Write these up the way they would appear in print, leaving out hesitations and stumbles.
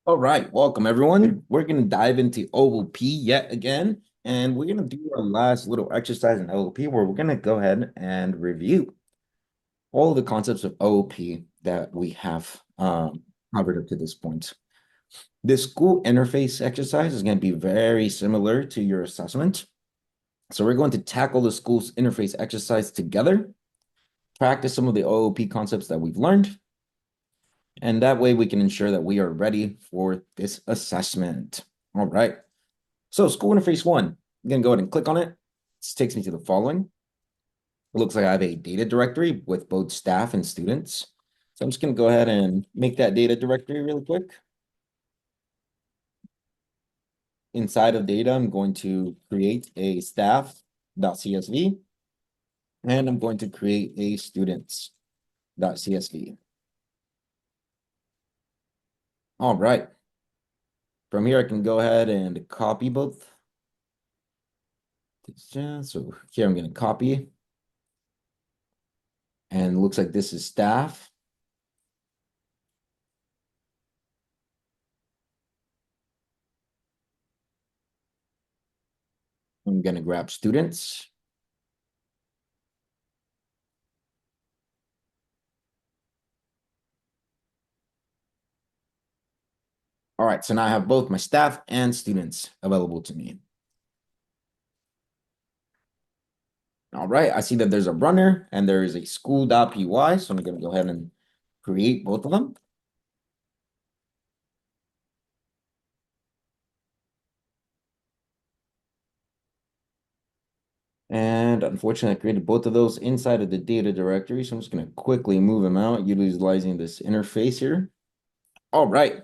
All right, welcome everyone. We're going to dive into OOP yet again, and we're going to do our last little exercise in OOP where we're going to go ahead and review all the concepts of OOP that we have covered up to this point. This school interface exercise is going to be very similar to your assessment. So we're going to tackle the school's interface exercise together, practice some of the OOP concepts that we've learned, and that way we can ensure that we are ready for this assessment. All right. So school interface one, I'm gonna go ahead and click on it. This takes me to the following. It looks like I have a data directory with both staff and students. So I'm just gonna go ahead and make that data directory really quick. Inside of data, I'm going to create a staff.csv and I'm going to create a students.csv. All right. From here, I can go ahead and copy both. So here I'm going to copy. And it looks like this is staff. I'm going to grab students. All right, so now I have both my staff and students available to me. All right, I see that there's a runner and there is a school.py, so I'm going to go ahead and create both of them. And unfortunately, I created both of those inside of the data directory, so I'm just going to quickly move them out utilizing this interface here. All right.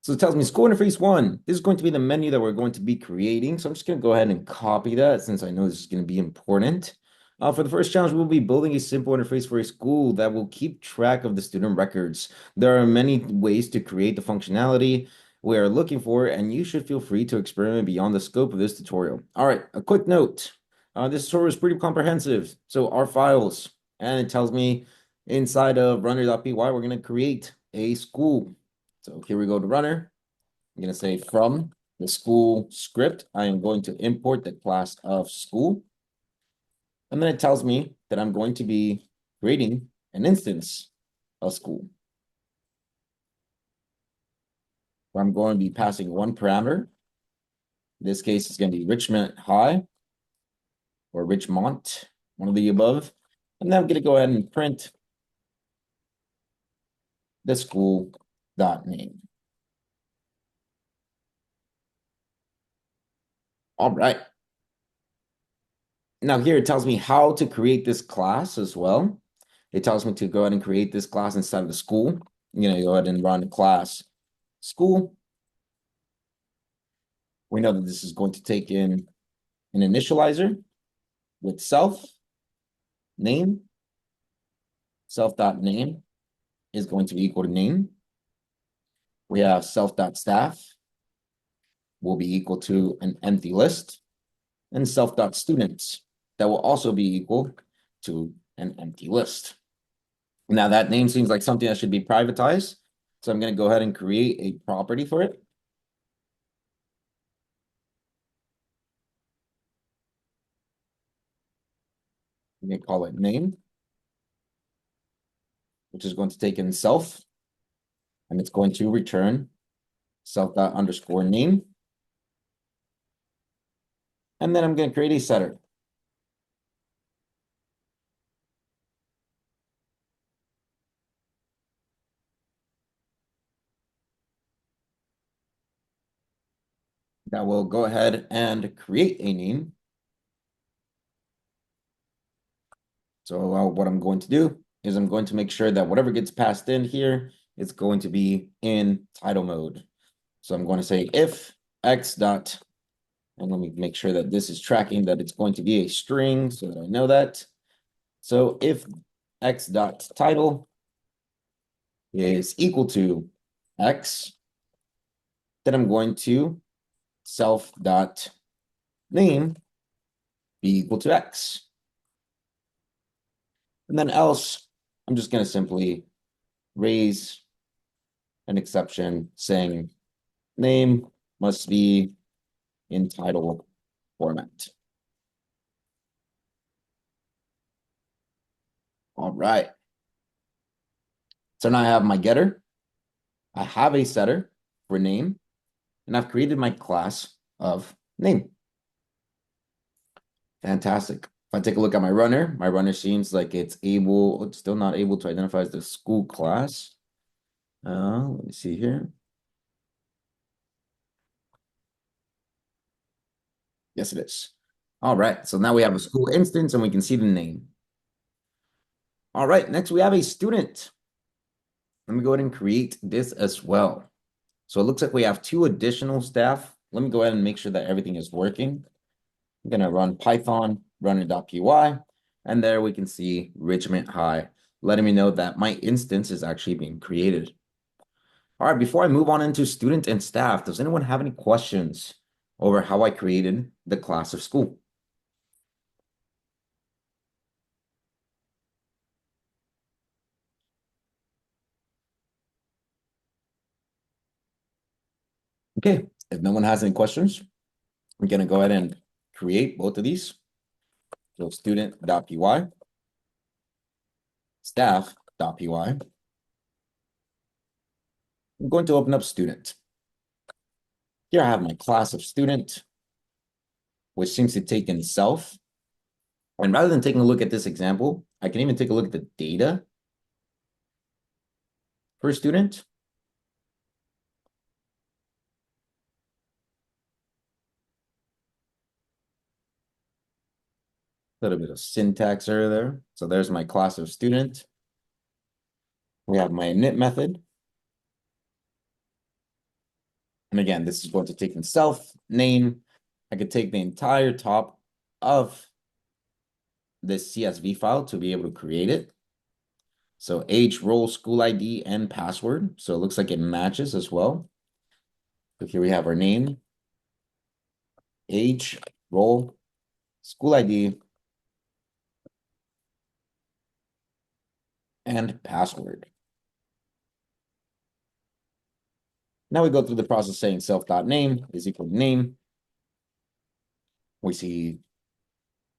So it tells me school interface one. This is going to be the menu that we're going to be creating. So I'm just going to go ahead and copy that since I know this is going to be important. For the first challenge, we'll be building a simple interface for a school that will keep track of the student records. There are many ways to create the functionality we are looking for, and you should feel free to experiment beyond the scope of this tutorial. All right, a quick note. This tutorial is pretty comprehensive. So our files, and it tells me inside of runner.py, we're going to create a school. So here we go to runner. I'm going to say from the school script, I am going to import the class of school. And then it tells me that I'm going to be creating an instance of school. Where I'm going to be passing one parameter. In this case, it's going to be Richmond High or Richmont, one of the above. And then I'm going to go ahead and print the school dot name. All right. Now here it tells me how to create this class as well. It tells me to go ahead and create this class inside of the school. I'm going to go ahead and run class school. We know that this is going to take in an initializer with self name. Self.name is going to be equal to name. We have self.staff will be equal to an empty list. And self.students that will also be equal to an empty list. Now that name seems like something that should be privatized. So I'm going to go ahead and create a property for it. I'm going to call it name, which is going to take in self, and it's going to return self.underscore name. And then I'm going to create a setter. That will go ahead and create a name. So what I'm going to do is I'm going to make sure that whatever gets passed in here, it's going to be in title mode. So I'm going to say if x dot, and let me make sure that this is tracking that it's going to be a string so that I know that. So if x dot title is equal to x, then I'm going to self dot name be equal to x. And then else, I'm just going to simply raise an exception saying name must be in title format. All right. So now I have my getter. I have a setter for name, and I've created my class of name. Fantastic. If I take a look at my runner seems like it's still not able to identify as the school class. Let me see here. Yes, it is. All right, so now we have a school instance and we can see the name. All right, next we have a student. Let me go ahead and create this as well. So it looks like we have 2 additional staff. Let me go ahead and make sure that everything is working. I'm gonna run Python runner.py, and there we can see Richmond High, letting me know that my instance is actually being created. All right, before I move on into student and staff, does anyone have any questions over how I created the class of school? Okay, if no one has any questions, I'm gonna go ahead and create both of these. So student.py, staff.py. I'm going to open up student. Here I have my class of student, which seems to take in self. And rather than taking a look at this example, I can even take a look at the data for a student. A little bit of syntax error there. So there's my class of student. We have my init method. And again, this is going to take in self, name. I could take the entire top of this CSV file to be able to create it. So age, role, school ID, and password. So it looks like it matches as well. So here we have our name, age, role, school ID, and password. Now we go through the process saying self.name is equal to name. We see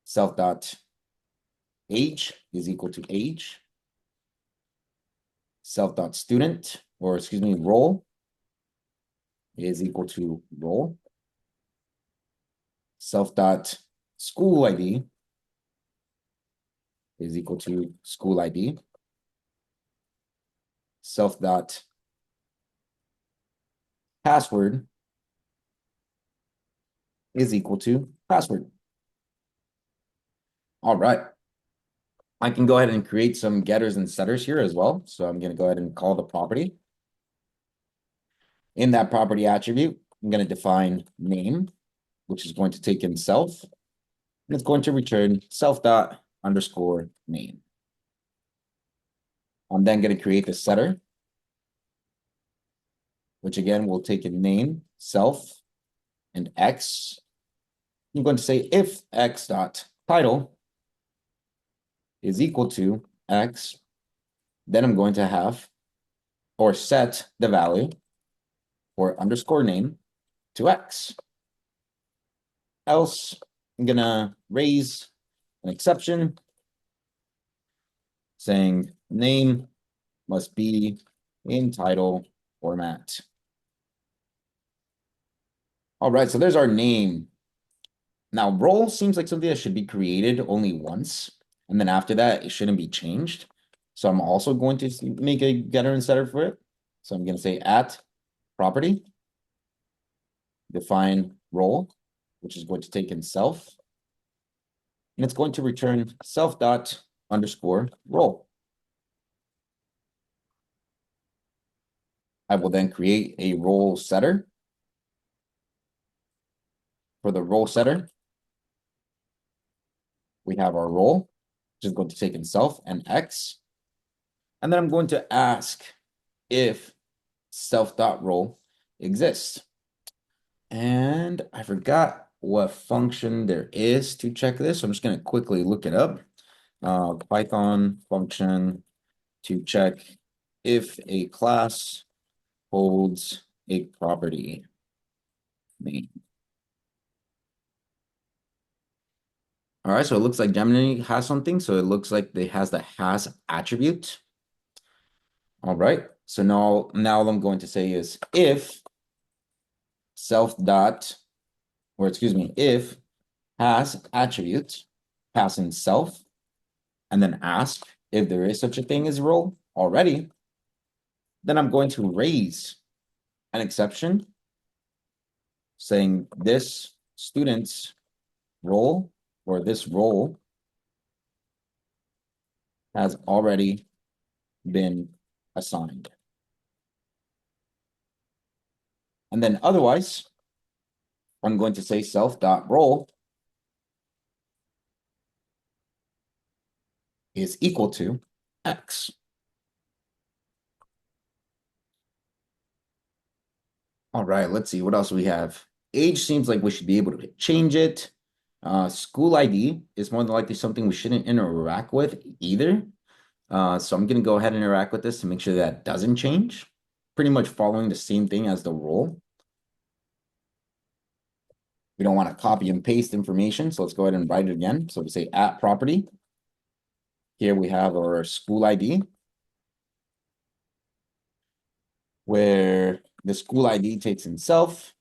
self.age is equal to age. Self.student, or excuse me, role is equal to role. Self.school ID is equal to school ID. Self.password is equal to password. All right. I can go ahead and create some getters and setters here as well. So I'm going to go ahead and call the property. In that property attribute, I'm going to define name, which is going to take in self, and it's going to return self._name. I'm then going to create the setter, which again will take in name, self, and x. I'm going to say if x.title is equal to x, then I'm going to have or set the value for underscore name to x. Else, I'm going to raise an exception saying name must be in title format. All right, so there's our name. Now, role seems like something that should be created only once, and then after that, it shouldn't be changed. So I'm also going to make a getter and setter for it. So I'm going to say at property, define role, which is going to take in self, and it's going to return self._role. I will then create a role setter. For the role setter, we have our role, which is going to take in self and x. And then I'm going to ask if self.role exists. And I forgot what function there is to check this. So I'm just going to quickly look it up. Python function to check if a class holds a property name. All right, so it looks like Gemini has something. So it looks like it has the has attribute. All right, so now all I'm going to say is if self dot, or excuse me, if has attribute, pass in self, and then ask if there is such a thing as role already, then I'm going to raise an exception saying this student's role or this role has already been assigned. And then otherwise, I'm going to say self.role is equal to X. All right, let's see what else we have. Age seems like we should be able to change it. School ID is more than likely something we shouldn't interact with either. So I'm going to go ahead and interact with this to make sure that doesn't change. Pretty much following the same thing as the role. We don't want to copy and paste information, so let's go ahead and write it again. So we say at property. Here we have our school ID, where the school ID takes in self,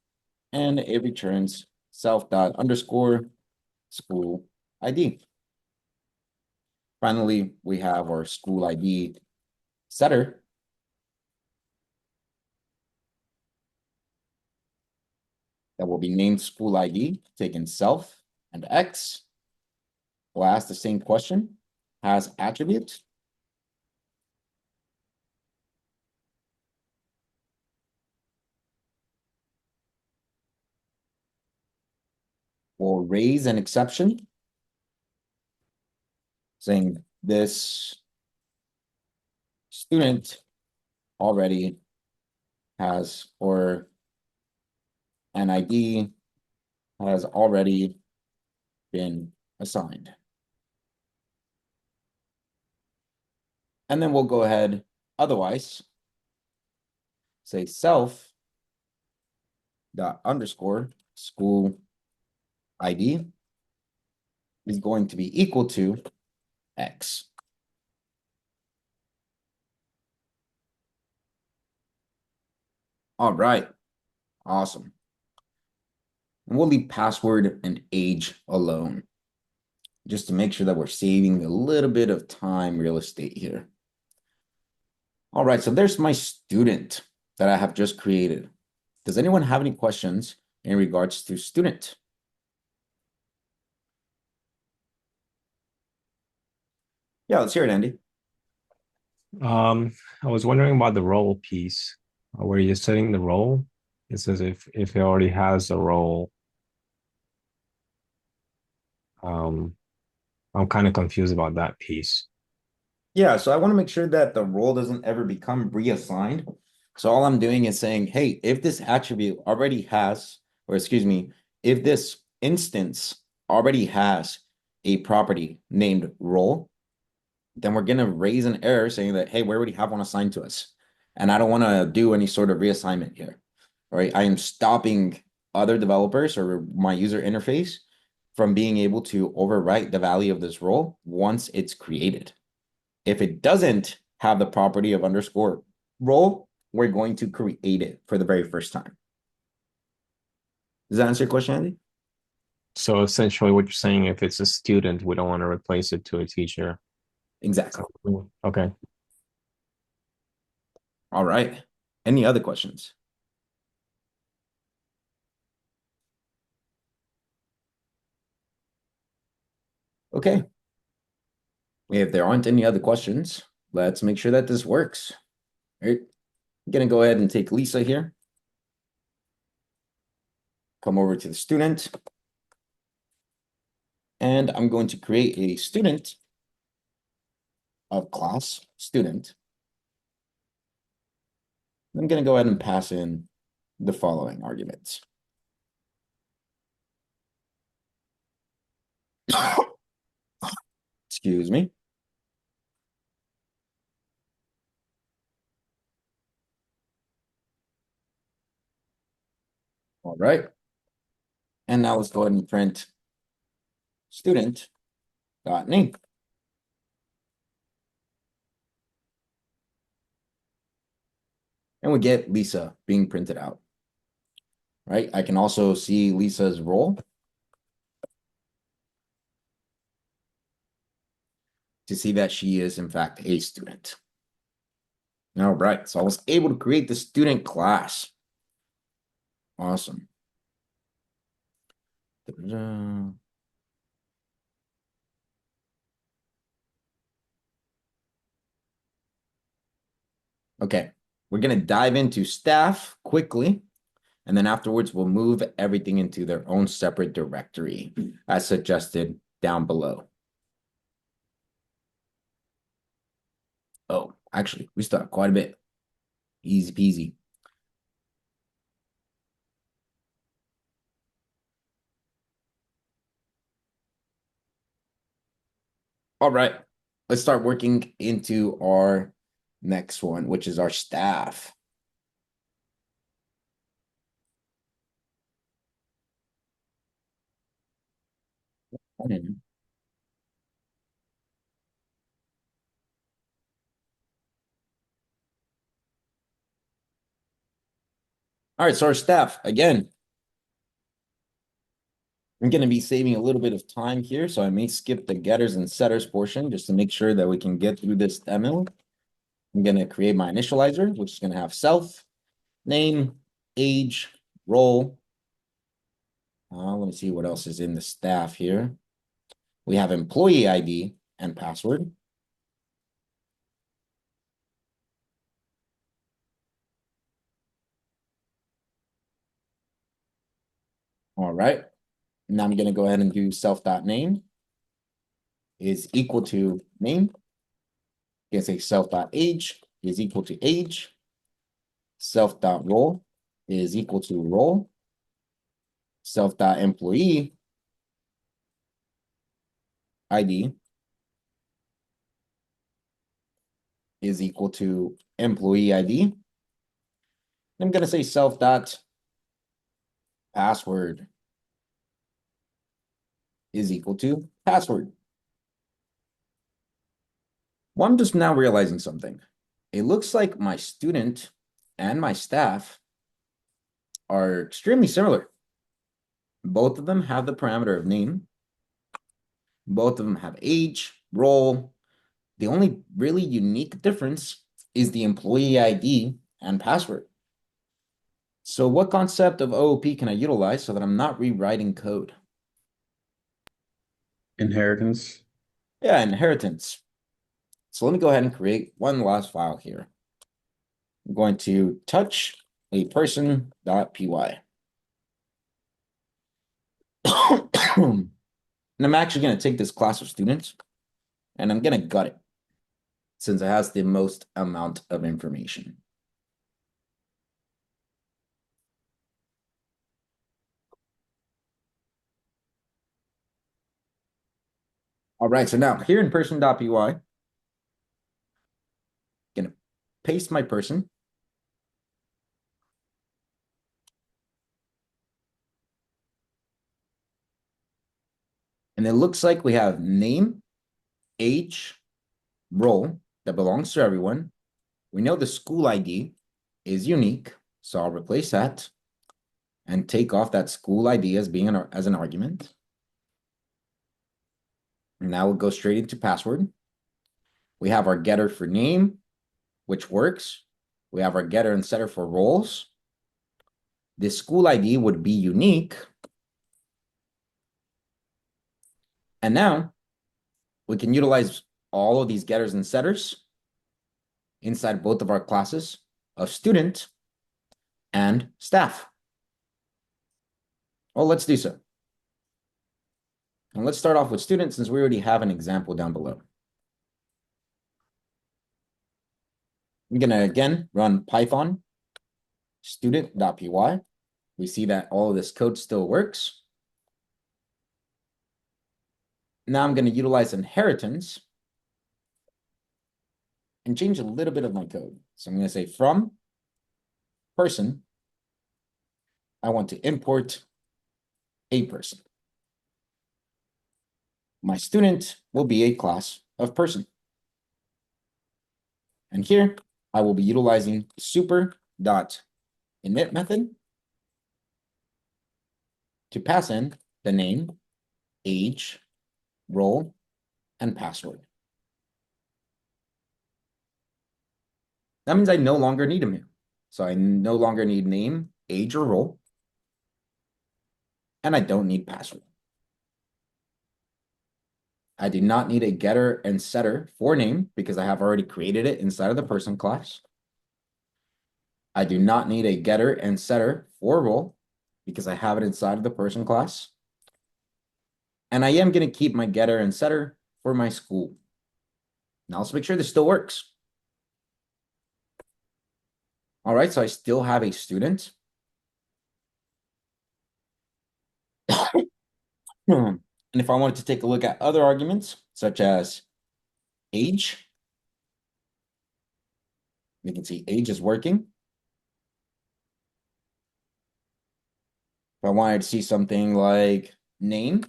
and it returns self dot underscore school ID. Finally, we have our school ID setter, that will be named school ID, taken self and X. We'll ask the same question, has attribute. We'll raise an exception saying this student already has, or an ID has already been assigned. And then we'll go ahead, otherwise, say self dot underscore school ID is going to be equal to X. All right, awesome. And we'll leave password and age alone, just to make sure that we're saving a little bit of time real estate here. All right, so there's my student that I have just created. Does anyone have any questions in regards to student? Yeah, let's hear it, Andy. I was wondering about the role piece. Where you're setting the role, it says if it already has a role. Um, I'm kind of confused about that piece. Yeah, so I want to make sure that the role doesn't ever become reassigned. So all I'm doing is saying, hey, if this attribute already has, or excuse me, if this instance already has a property named role, then we're going to raise an error saying that, hey, we already have one assigned to us. And I don't want to do any sort of reassignment here. All right. I am stopping other developers or my user interface from being able to overwrite the value of this role once it's created. If it doesn't have the property of underscore role, we're going to create it for the very first time. Does that answer your question, Andy? So essentially, what you're saying, if it's a student, we don't want to replace it to a teacher. Exactly. So, okay. All right. Any other questions? Okay. If there aren't any other questions, let's make sure that this works. All right. I'm going to go ahead and take Lisa here. Come over to the student. And I'm going to create a student of class student. I'm going to go ahead and pass in the following arguments. Excuse me. All right. And now let's go ahead and print student.name. And we get Lisa being printed out, right? I can also see Lisa's role to see that she is, in fact, a student. All right, so I was able to create the student class. Awesome. Okay, we're going to dive into staff quickly, and then afterwards we'll move everything into their own separate directory as suggested down below. Oh, actually, we still have quite a bit. Easy peasy. All right, let's start working into our next one, which is our staff. All right, so our staff, again, I'm going to be saving a little bit of time here, so I may skip the getters and setters portion just to make sure that we can get through this demo. I'm going to create my initializer, which is going to have self, name, age, role. Let me see what else is in the staff here. We have employee ID and password. All right. Now I'm going to go ahead and do self.name is equal to name. You can say self.age is equal to age. Self.role is equal to role. Self.employee ID is equal to employee ID. I'm going to say self.password is equal to password. Well, I'm just now realizing something. It looks like my student and my staff are extremely similar. Both of them have the parameter of name. Both of them have age, role. The only really unique difference is the employee ID and password. So what concept of OOP can I utilize so that I'm not rewriting code? Inheritance. Yeah, inheritance. So let me go ahead and create one last file here. I'm going to touch a person.py. And I'm actually going to take this class of students and I'm going to gut it since it has the most amount of information. All right, so now here in person.py, I'm going to paste my person. And it looks like we have name, age, role that belongs to everyone. We know the school ID is unique, so I'll replace that and take off that school ID as being as an argument. And now we'll go straight into password. We have our getter for name, which works. We have our getter and setter for roles. This school ID would be unique. And now we can utilize all of these getters and setters inside both of our classes of student and staff. Well, let's do so. And let's start off with student since we already have an example down below. I'm going to, again, run Python student.py. We see that all of this code still works. Now I'm going to utilize inheritance and change a little bit of my code. So I'm going to say from person I want to import a person. My student will be a class of person. And here I will be utilizing super dot init method to pass in the name, age, role, and password. That means I no longer need them here. So I no longer need name, age, or role. And I don't need password. I do not need a getter and setter for name because I have already created it inside of the person class. I do not need a getter and setter for role because I have it inside of the person class. And I am going to keep my getter and setter for my school. Now let's make sure this still works. All right, so I still have a student. And if I wanted to take a look at other arguments, such as age, we can see age is working. If I wanted to see something like name,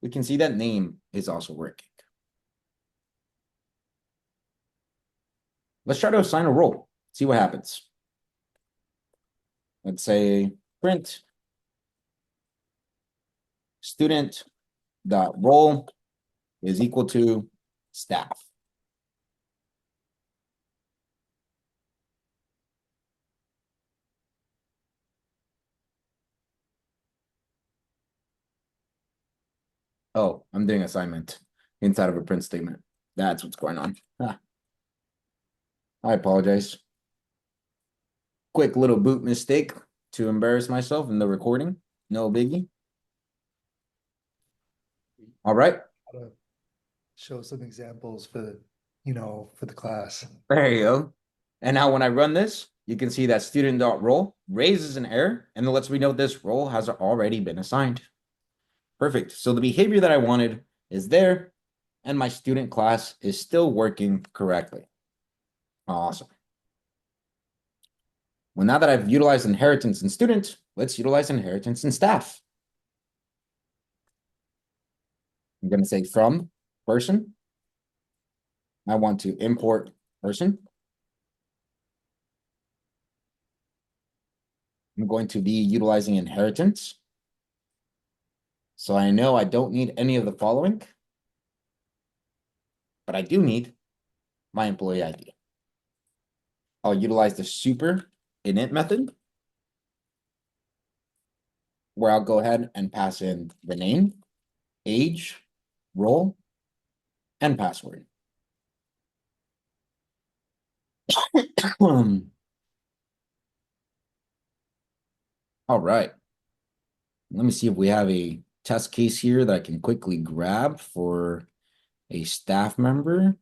we can see that name is also working. Let's try to assign a role, see what happens. Let's say print student dot role is equal to staff. Oh, I'm doing assignment inside of a print statement. That's what's going on. Ah, I apologize. Quick little boot mistake to embarrass myself in the recording. No biggie. All right. How to show some examples for for the class. There you go. And now when I run this, you can see that student.role raises an error and it lets me know this role has already been assigned. Perfect. So the behavior that I wanted is there and my student class is still working correctly. Awesome. Well, now that I've utilized inheritance in student, let's utilize inheritance in staff. I'm going to say from person. I want to import person. I'm going to be utilizing inheritance. So I know I don't need any of the following, but I do need my employee ID. I'll utilize the super init method where I'll go ahead and pass in the name, age, role, and password. All right. Let me see if we have a test case here that I can quickly grab for a staff member.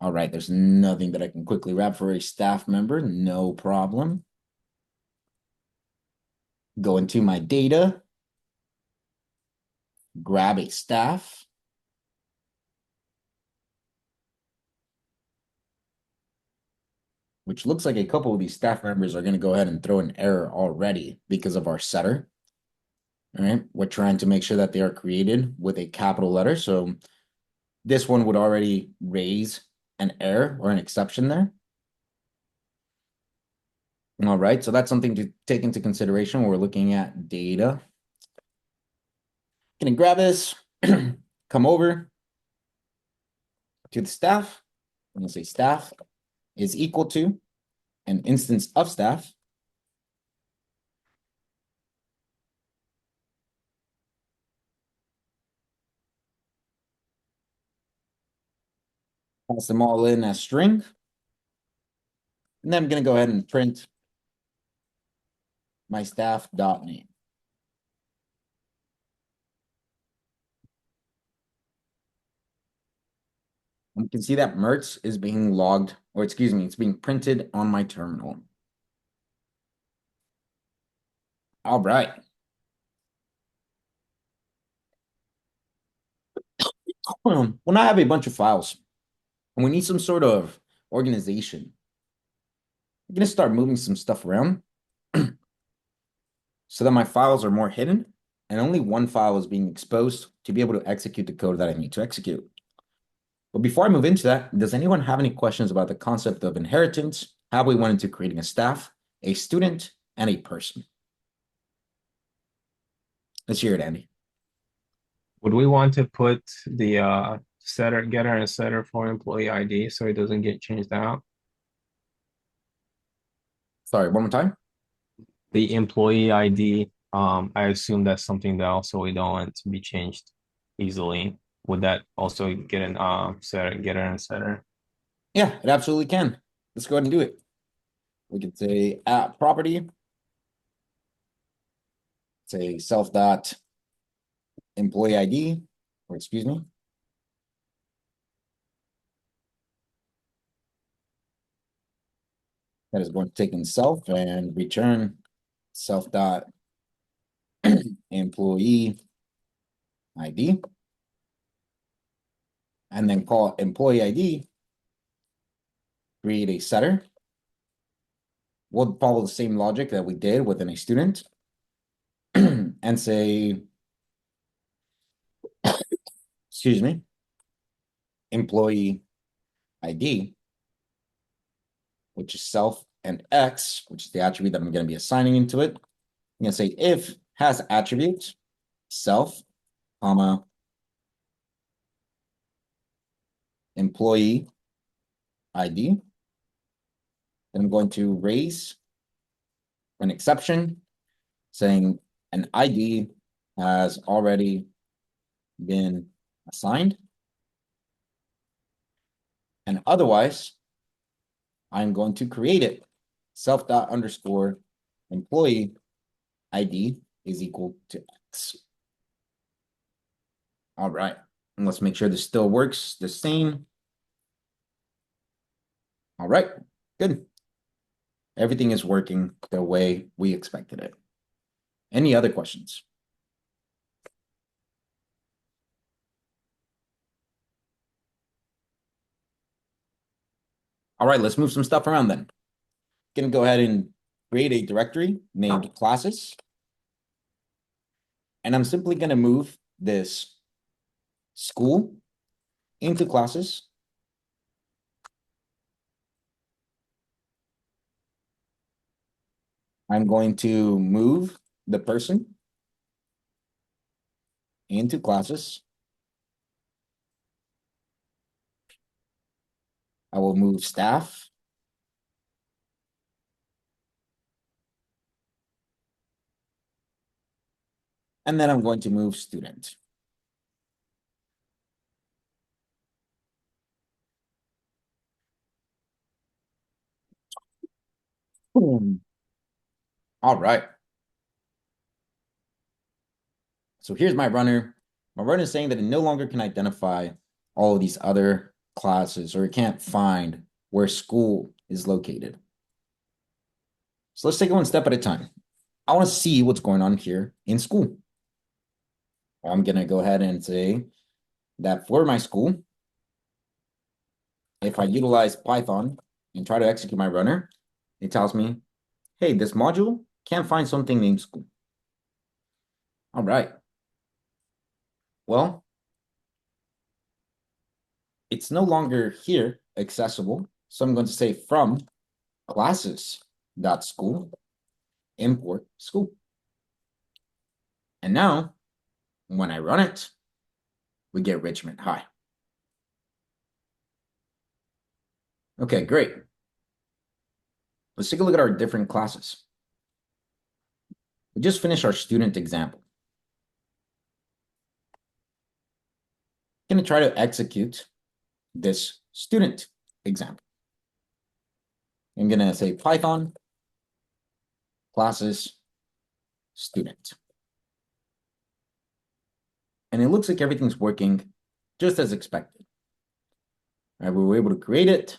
All right, there's nothing that I can quickly grab for a staff member. No problem. Go into my data, grab a staff. Which looks like a couple of these staff members are going to go ahead and throw an error already because of our setter. All right, we're trying to make sure that they are created with a capital letter. So this one would already raise an error or an exception there. All right, so that's something to take into consideration when we're looking at data. Gonna grab this, come over to the staff. I'm gonna say staff is equal to an instance of staff. Pass them all in as string. And then I'm gonna go ahead and print my staff dot name. You can see that Mertz is being logged, or excuse me, it's being printed on my terminal. All right. Well, when I have a bunch of files and we need some sort of organization, I'm going to start moving some stuff around so that my files are more hidden and only one file is being exposed to be able to execute the code that I need to execute. But before I move into that, does anyone have any questions about the concept of inheritance, how we went into creating a staff, a student, and a person? Let's hear it, Andy. Would we want to put the setter, getter, and setter for employee ID so it doesn't get changed out? Sorry, one more time. The employee ID, I assume that's something that also we don't want to be changed easily. Would that also get an setter, getter, and setter? Yeah, it absolutely can. Let's go ahead and do it. We can say at property, say self dot employee ID, or excuse me. That is going to take in self and return self dot employee ID. And then call employee ID, create a setter. We'll follow the same logic that we did within a student and say, excuse me, employee ID, which is self, and X, which is the attribute that I'm going to be assigning into it. I'm going to say if has attribute self, comma, employee ID. Then I'm going to raise an exception saying an ID has already been assigned. And otherwise, I'm going to create it. Self dot underscore employee ID is equal to X. All right. And let's make sure this still works the same. All right, good. Everything is working the way we expected it. Any other questions? All right, let's move some stuff around then. Gonna go ahead and create a directory named classes. And I'm simply gonna move this school into classes. I'm going to move the person into classes. I will move staff. And then I'm going to move student. Boom. All right. So here's my runner. My runner is saying that it no longer can identify all of these other classes, or it can't find where school is located. So let's take it one step at a time. I want to see what's going on here in school. I'm going to go ahead and say that for my school, if I utilize Python and try to execute my runner, it tells me, hey, this module can't find something named school. All right. Well, it's no longer here accessible. So I'm going to say from classes.school, import school. And now when I run it, we get Richmond High. Okay, great. Let's take a look at our different classes. We just finished our student example. I'm going to try to execute this student example. I'm going to say Python classes student. And it looks like everything's working just as expected. All right, we were able to create it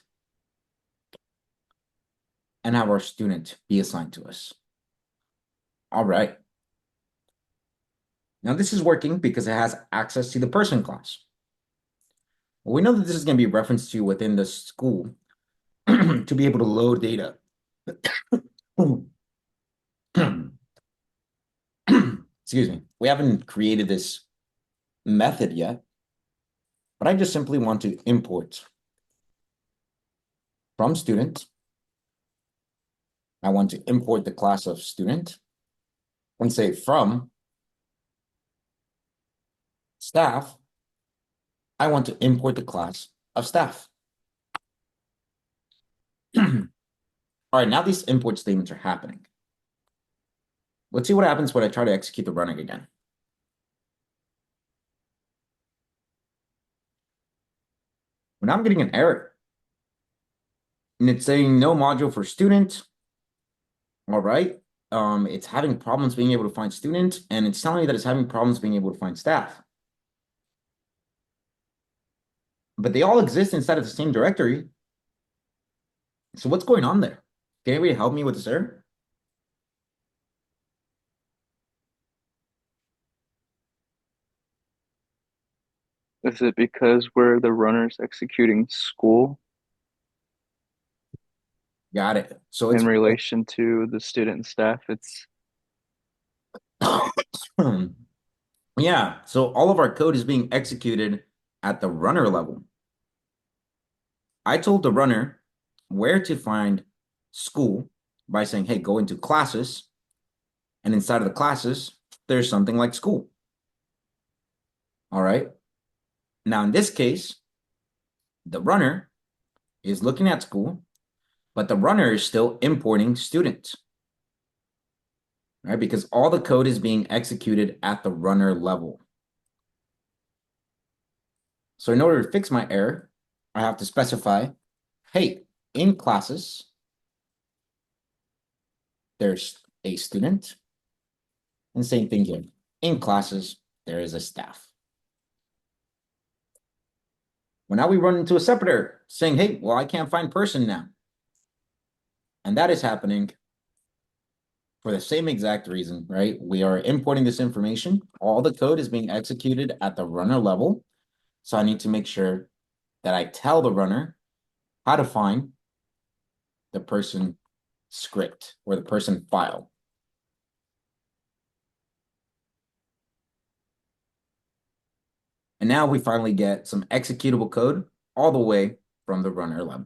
and have our student be assigned to us. All right. Now this is working because it has access to the person class. Well, we know that this is going to be referenced to within the school to be able to load data Excuse me. We haven't created this method yet, but I just simply want to import from student. I want to import the class of student and say from staff. I want to import the class of staff. All right, now these import statements are happening. Let's see what happens when I try to execute the running again. Now I'm getting an error. And it's saying no module for student. All right. It's having problems being able to find student, and it's telling me that it's having problems being able to find staff. But they all exist inside of the same directory. So what's going on there? Can anybody help me with this error? Is it because we're the runners executing school Got it. So it's in relation to the student and staff? It's yeah. So all of our code is being executed at the runner level. I told the runner where to find school by saying, hey, go into classes. And inside of the classes, there's something like school. All right. Now, in this case, the runner is looking at school, but the runner is still importing student, right? Because all the code is being executed at the runner level. So in order to fix my error, I have to specify, hey, in classes, there's a student. And same thing here. In classes, there is a staff. Well, now we run into a separate error saying, hey, well, I can't find person now. And that is happening for the same exact reason, right? We are importing this information. All the code is being executed at the runner level. So I need to make sure that I tell the runner how to find the person script or the person file. And now we finally get some executable code all the way from the runner level.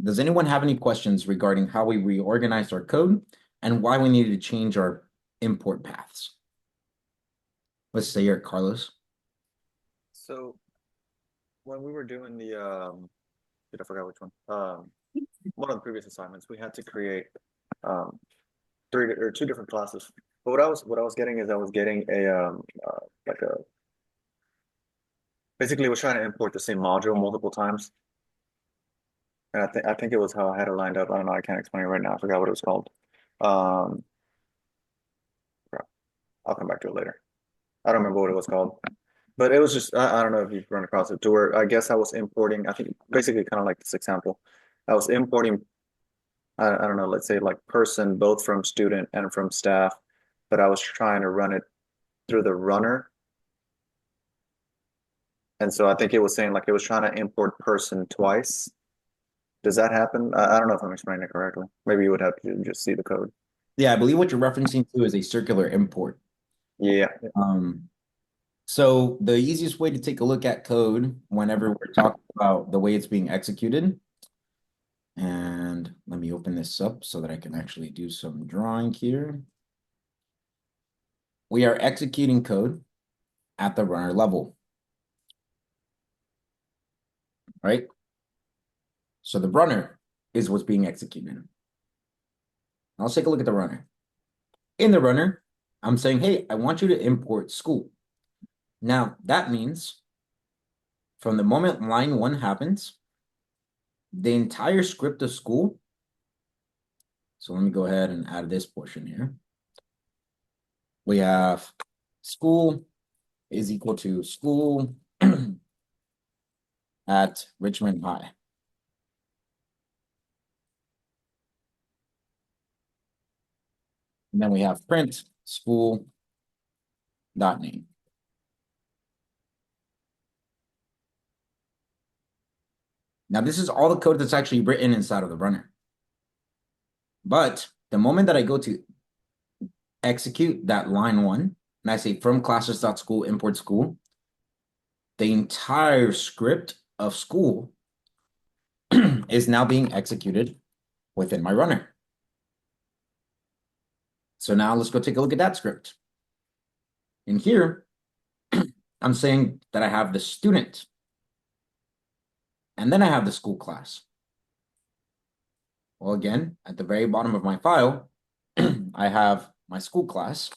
Does anyone have any questions regarding how we reorganized our code and why we needed to change our import paths? Let's say here, Carlos. So when we were doing the I forgot which one. One of the previous assignments, we had to create two different classes. But what I was getting is I was getting a like a basically was trying to import the same module multiple times. And I think it was how I had it lined up. I don't know, I can't explain it right now. I forgot what it was called. Um I'll come back to it later. I don't remember what it was called. But it was just I don't know if you've run across it to where I guess I was importing, I think basically kind of like this example. I was importing I don't know, let's say like person both from student and from staff, but I was trying to run it through the runner. And so I think it was saying like it was trying to import person twice. Does that happen? I don't know if I'm explaining it correctly. Maybe you would have to just see the code. Yeah, I believe what you're referencing to is a circular import. Yeah. So the easiest way to take a look at code whenever we're talking about the way it's being executed, and let me open this up so that I can actually do some drawing here. We are executing code at the runner level, right? So the runner is what's being executed. Let's take a look at the runner. In the runner, I'm saying, hey, I want you to import school. Now, that means from the moment line 1 happens, the entire script of school. So let me go ahead and add this portion here. We have school is equal to school at Richmond High. And then we have print school dot name. Now, this is all the code that's actually written inside of the runner. But the moment that I go to execute that line 1, and I say from classes.school import school, the entire script of school is now being executed within my runner. So now let's go take a look at that script. In here, I'm saying that I have the student, and then I have the school class. Well, again, at the very bottom of my file, I have my school class,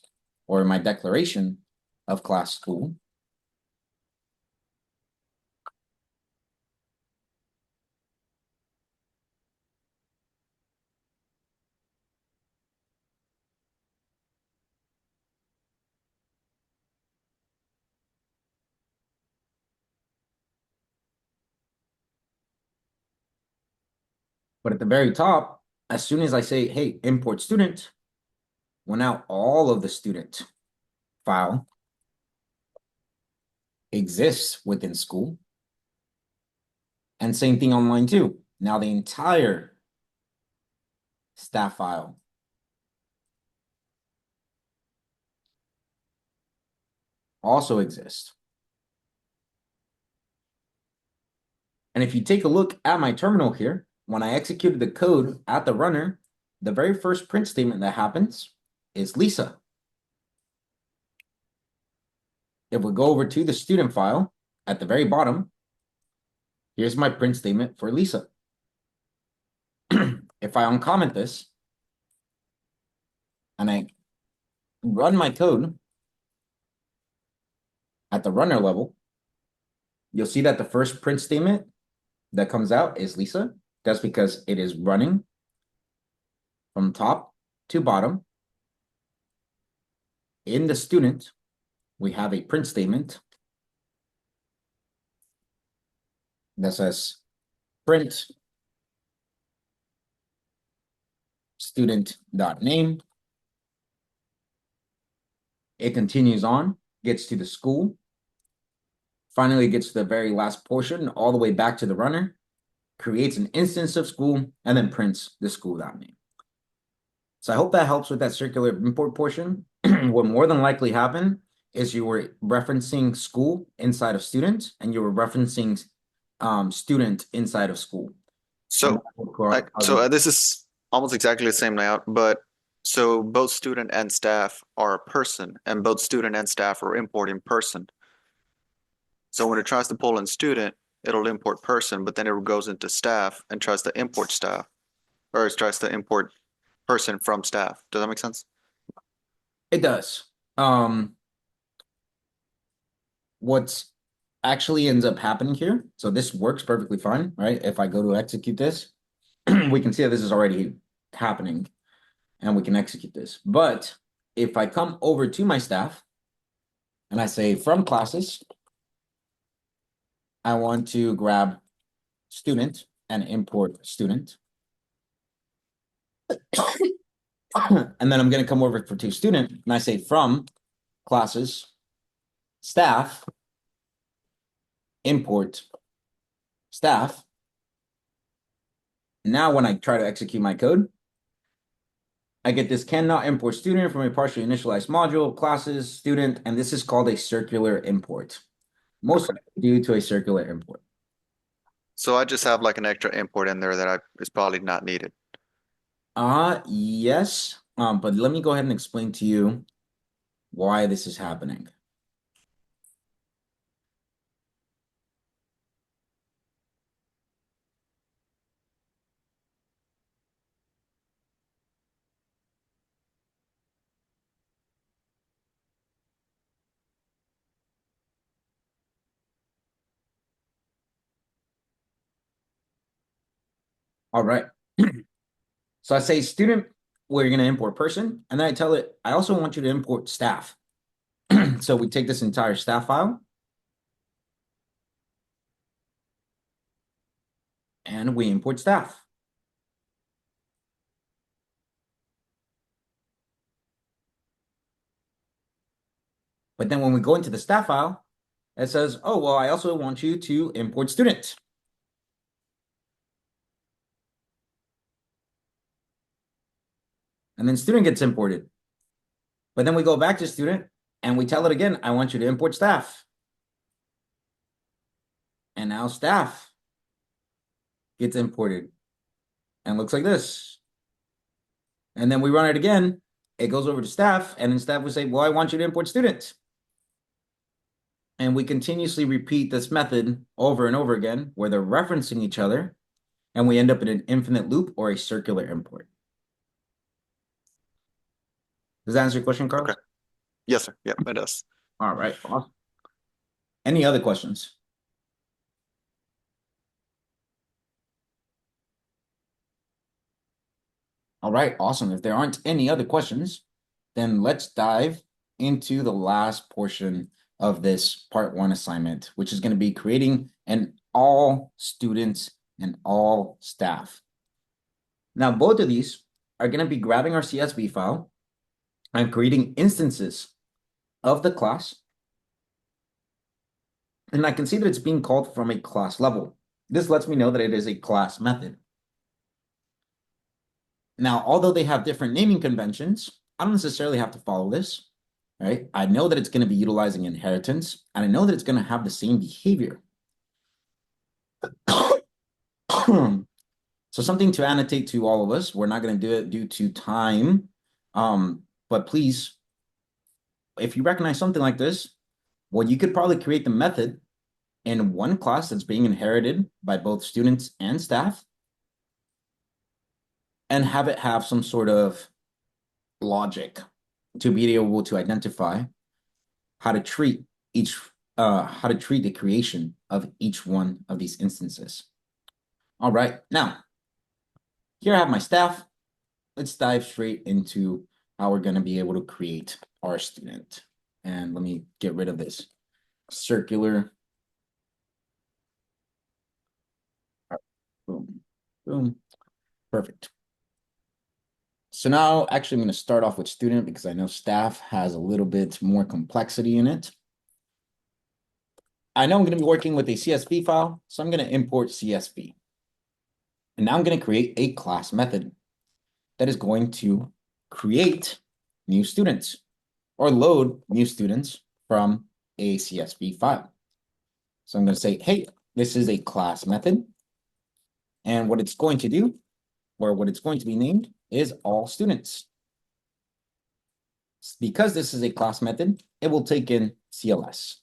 or my declaration of class school. But at the very top, as soon as I say, hey, import student, well, now all of the student file exists within school. And same thing on line 2. Now the entire staff file also exists. And if you take a look at my terminal here, when I executed the code at the runner, the very first print statement that happens is Lisa. If we go over to the student file at the very bottom, here's my print statement for Lisa. If I uncomment this and I run my code at the runner level, you'll see that the first print statement that comes out is Lisa. That's because it is running from top to bottom. In the student, we have a print statement that says print student.name. It continues on, gets to the school, finally gets to the very last portion, all the way back to the runner, creates an instance of school, and then prints the school.name. So I hope that helps with that circular import portion. What more than likely happened is you were referencing school inside of student, and you were referencing student inside of school. So, this is almost exactly the same layout, but so both student and staff are a person, and both student and staff are importing person. So when it tries to pull in student, it'll import person, but then it goes into staff and tries to import staff, or it tries to import person from staff. Does that make sense? It does. What's actually ends up happening here, so this works perfectly fine, right? If I go to execute this, we can see that this is already happening, and we can execute this. But if I come over to my staff, and I say from classes, I want to grab student and import student. And then I'm going to come over to student, and I say from classes, staff, import staff. Now when I try to execute my code, I get this cannot import student from a partially initialized module, classes, student, and this is called a circular import. Mostly due to a circular import. So I just have like an extra import in there that is probably not needed. Yes. But let me go ahead and explain to you why this is happening. All right. So I say student, we're going to import person, and then I tell it, I also want you to import staff. So we take this entire staff file, and we import staff. But then when we go into the staff file, it says, oh, well, I also want you to import student. And then student gets imported. But then we go back to student and we tell it again, I want you to import staff. And now staff gets imported and looks like this. And then we run it again. It goes over to staff, and then staff will say, well, I want you to import student. And we continuously repeat this method over and over again where they're referencing each other, and we end up in an infinite loop or a circular import. Does that answer your question, Carlos? Okay. Yes, sir. Yeah, it does. All right. Awesome. Any other questions? All right, awesome. If there aren't any other questions, then let's dive into the last portion of this part 1 assignment, which is going to be creating an all students and all staff. Now, both of these are going to be grabbing our CSV file and creating instances of the class. And I can see that it's being called from a class level. This lets me know that it is a class method. Now, although they have different naming conventions, I don't necessarily have to follow this, right? I know that it's going to be utilizing inheritance, and I know that it's going to have the same behavior. So something to annotate to all of us. We're not going to do it due to time, but please, if you recognize something like this, well, you could probably create the method in one class that's being inherited by both students and staff, and have it have some sort of logic to be able to identify how to treat the creation of each one of these instances. All right, now here I have my staff. Let's dive straight into how we're going to be able to create our student. And let me get rid of this circular. Boom, boom, perfect. So now actually I'm going to start off with student because I know staff has a little bit more complexity in it. I know I'm going to be working with a CSV file, so I'm going to import CSV. And now I'm going to create a class method that is going to create new students or load new students from a CSV file. So I'm going to say, hey, this is a class method. And what it's going to do, or what it's going to be named, is all students. Because this is a class method, it will take in CLS.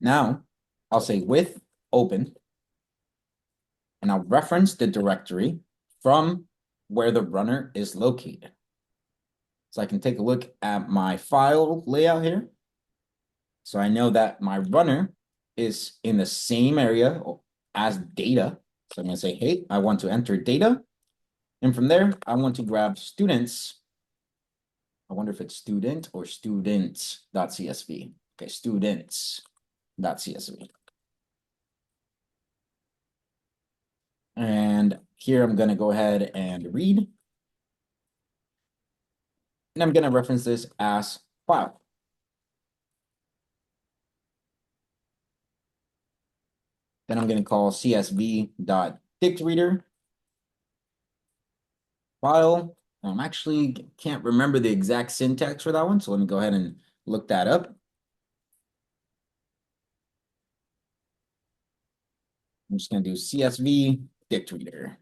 Now, I'll say with open, and I'll reference the directory from where the runner is located. So I can take a look at my file layout here. So I know that my runner is in the same area as data. So I'm going to say, hey, I want to enter data. And from there, I want to grab students. I wonder if it's student or students.csv. Okay, students.csv. And here I'm going to go ahead and read. And I'm going to reference this as file. Then I'm going to call csv.dictReader file. I actually can't remember the exact syntax for that one, so let me go ahead and look that up. I'm just going to do CSV dictReader.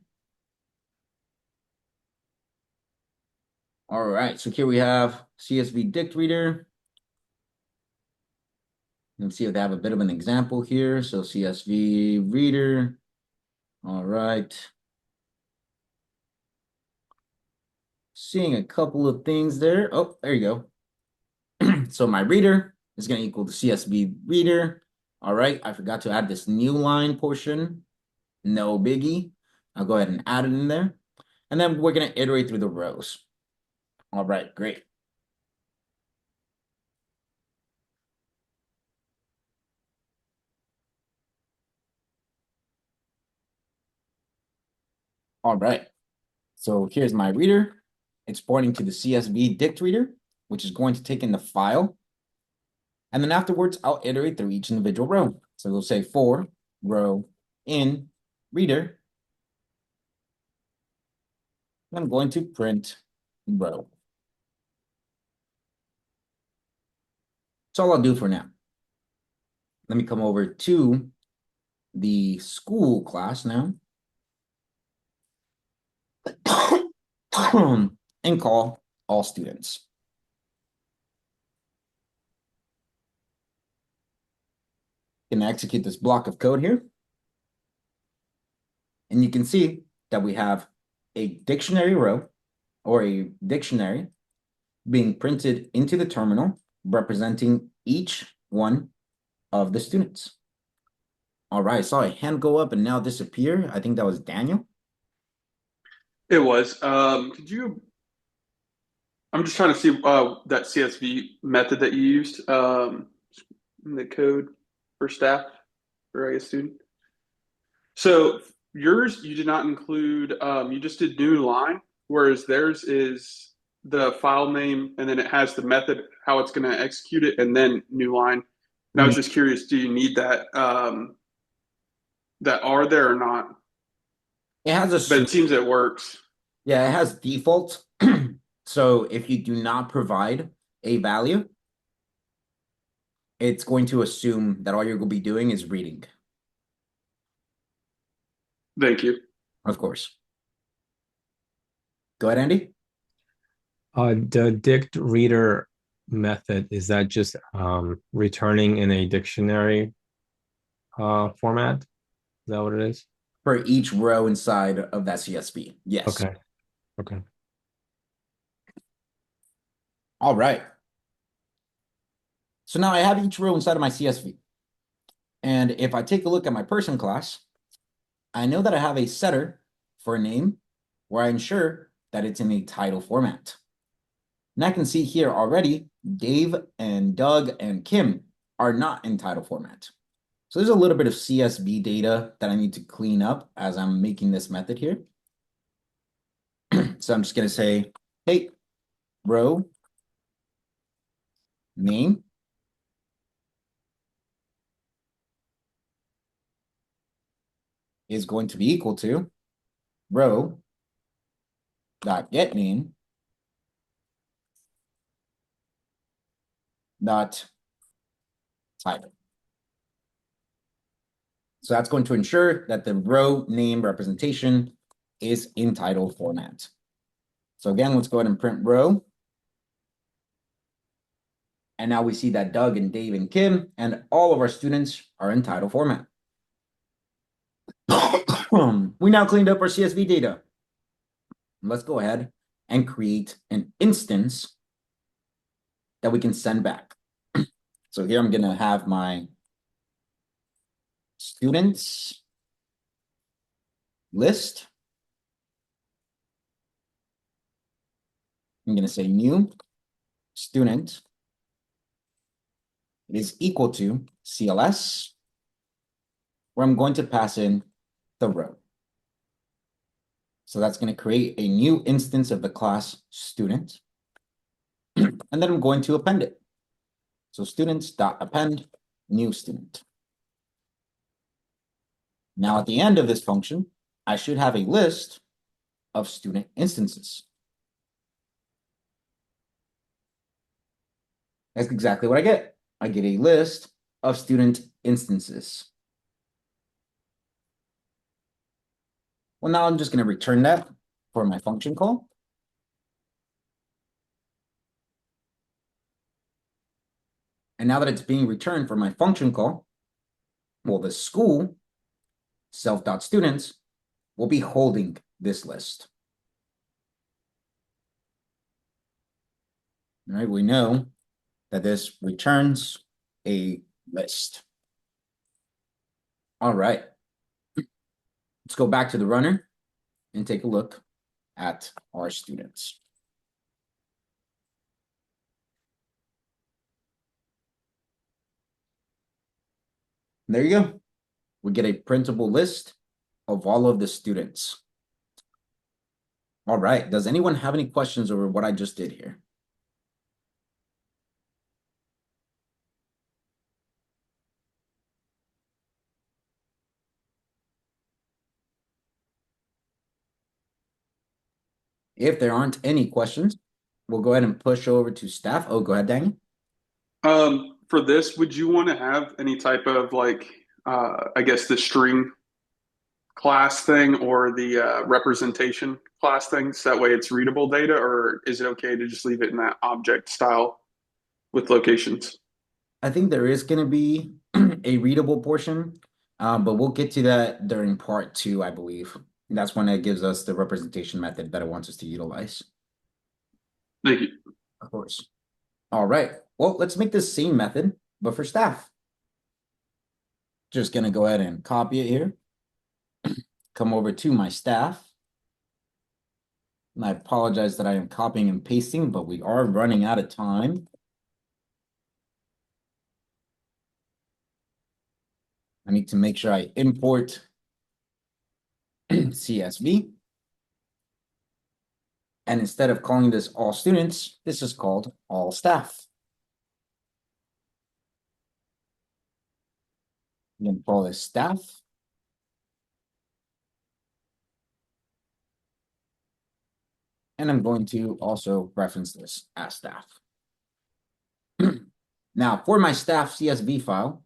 All right, so here we have CSV dictReader. Let's see if they have a bit of an example here. So CSV reader. All right. Seeing a couple of things there. Oh, there you go. So my reader is going to equal the CSV reader. All right, I forgot to add this new line portion. No biggie. I'll go ahead and add it in there. And then we're going to iterate through the rows. All right, great. All right. So here's my reader. It's pointing to the CSV dict reader, which is going to take in the file. And then afterwards, I'll iterate through each individual row. So we'll say for row in reader. I'm going to print row. That's all I'll do for now. Let me come over to the school class now. And call all students. Gonna execute this block of code here. And you can see that we have a dictionary row or a dictionary being printed into the terminal representing each one of the students. All right, I saw a hand go up and now disappear. I think that was Daniel. It was. I'm just trying to see that CSV method that you used in the code for staff for a student. So yours, you did not include, you just did new line, whereas theirs is the file name and then it has the method, how it's going to execute it, and then new line. And I was just curious, do you need that that R there or not? It has a But it seems it works. Yeah, it has default. So if you do not provide a value, it's going to assume that all you're going to be doing is reading. Thank you. Of course. Go ahead, Andy. The dict reader method, is that just returning in a dictionary format? Is that what it is? For each row inside of that CSV. Yes. Okay. Okay. All right. So now I have each row inside of my CSV. And if I take a look at my person class, I know that I have a setter for a name where I ensure that it's in a title format. And I can see here already, Dave and Doug and Kim are not in title format. So there's a little bit of CSV data that I need to clean up as I'm making this method here. So I'm just going to say, hey, row name is going to be equal to row dot get name dot title. So that's going to ensure that the row name representation is in title format. So again, let's go ahead and print row. And now we see that Doug and Dave and Kim and all of our students are in title format. We now cleaned up our CSV data. Let's go ahead and create an instance that we can send back. So here I'm going to have my students list. I'm going to say new student is equal to CLS, where I'm going to pass in the row. So that's going to create a new instance of the class student. And then I'm going to append it. So students.append new student. Now at the end of this function, I should have a list of student instances. That's exactly what I get. I get a list of student instances. Well, now I'm just going to return that for my function call. And now that it's being returned for my function call, well, the school self.students will be holding this list. All right, we know that this returns a list. All right. Let's go back to the runner and take a look at our students. There you go. We get a printable list of all of the students. All right. Does anyone have any questions over what I just did here? If there aren't any questions, we'll go ahead and push over to staff. Oh, go ahead, Danny. For this, would you want to have any type of like, I guess the string class thing or the representation class thing, so that way it's readable data, or is it okay to just leave it in that object style with locations? I think there is going to be a readable portion, but we'll get to that during part 2, I believe. That's when it gives us the representation method that it wants us to utilize. Thank you. Of course. All right. Well, let's make this same method, but for staff. Just going to go ahead and copy it here. Come over to my staff. And I apologize that I am copying and pasting, but we are running out of time. I need to make sure I import CSV. And instead of calling this all students, this is called all staff. I'm going to call this staff. And I'm going to also reference this as staff. Now, for my staff CSV file,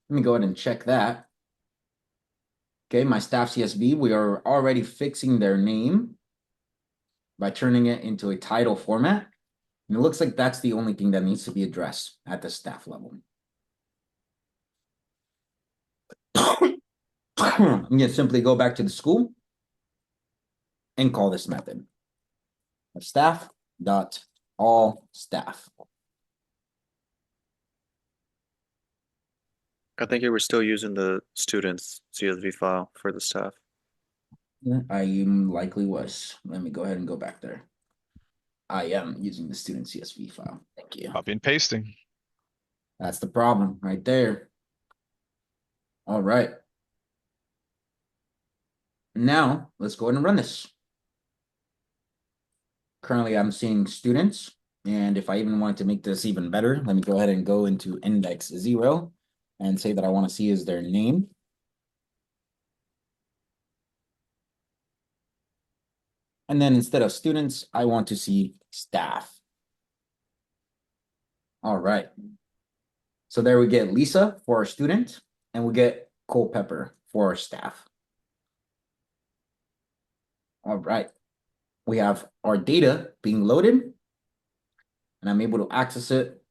let me go ahead and check that. Okay, my staff CSV, we are already fixing their name by turning it into a title format. And it looks like that's the only thing that needs to be addressed at the staff level. I'm going to simply go back to the school and call this method staff dot all staff. I think you were still using the students CSV file for the staff. I likely was. Let me go ahead and go back there. I am using the student CSV file. Thank you. Copy and pasting. That's the problem right there. All right. Now let's go ahead and run this. Currently, I'm seeing students. And if I even wanted to make this even better, let me go ahead and go into index 0 and say that I want to see is their name. And then instead of students, I want to see staff. All right. So there we get Lisa for our student, and we get Culpepper for our staff. All right. We have our data being loaded, and I'm able to access it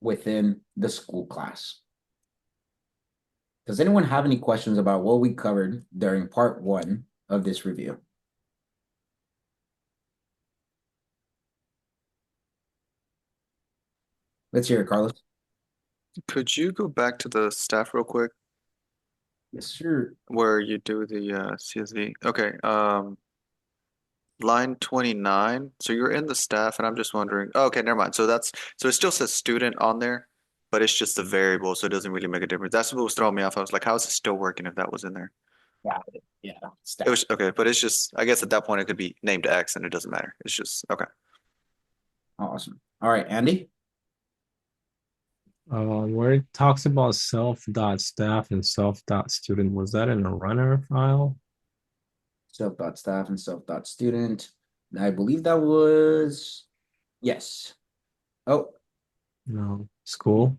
within the school class. Does anyone have any questions about what we covered during part 1 of this review? Let's hear it, Carlos. Could you go back to the staff real quick Yes, sir. where you do the CSV? Okay, line 29. So you're in the staff, and I'm just wondering. Oh, okay, never mind. So it still says student on there, but it's just a variable, so it doesn't really make a difference. That's what was throwing me off. I was like, how is it still working if that was in there? Got it. Yeah, staff. It was okay, but it's just, I guess at that point it could be named X and it doesn't matter. It's just okay. Awesome. All right, Andy. Where it talks about self.staff and self.student, was that in a runner file? Self.staff and self.student. I believe that was, yes. Oh, No, school.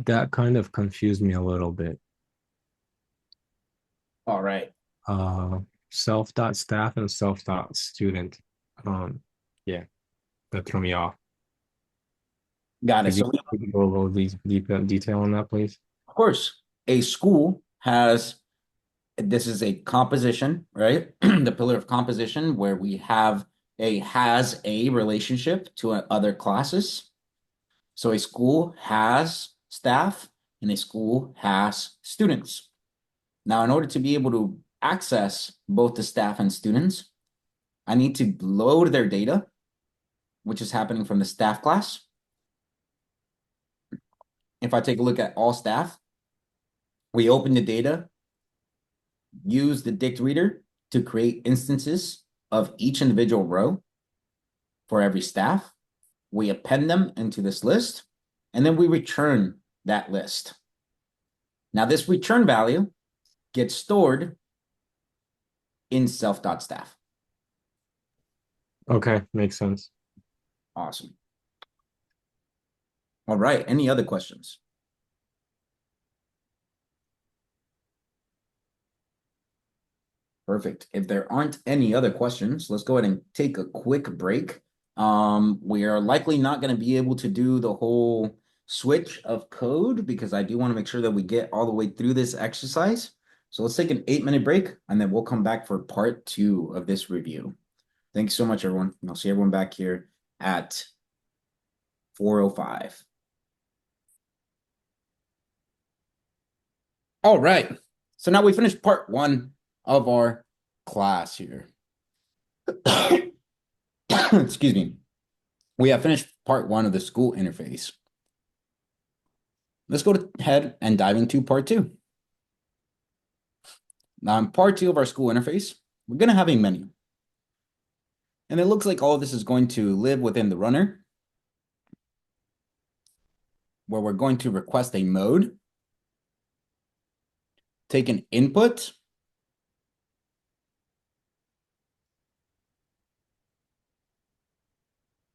That kind of confused me a little bit. all right. Self.staff and self.student. Yeah, that threw me off. Got it. Could you So, could you go a little detail on that, please? of course, a school has, this is a composition, right? The pillar of composition where we have has a relationship to other classes. So a school has staff and a school has students. Now, in order to be able to access both the staff and students, I need to load their data, which is happening from the staff class. If I take a look at all staff, we open the data, use the dict reader to create instances of each individual row for every staff. We append them into this list, and then we return that list. Now, this return value gets stored in self.staff. Okay, makes sense. Awesome. All right, any other questions? Perfect. If there aren't any other questions, let's go ahead and take a quick break. We are likely not going to be able to do the whole switch of code because I do want to make sure that we get all the way through this exercise. So let's take an 8-minute break and then we'll come back for part 2 of this review. Thanks so much, everyone. And I'll see everyone back here at 4:05. All right. So now we finished part 1 of our class here. Excuse me. We have finished part 1 of the school interface. Let's go ahead and dive into part 2. Now, in part 2 of our school interface, we're going to have a menu. And it looks like all of this is going to live within the runner, where we're going to request a mode, take an input,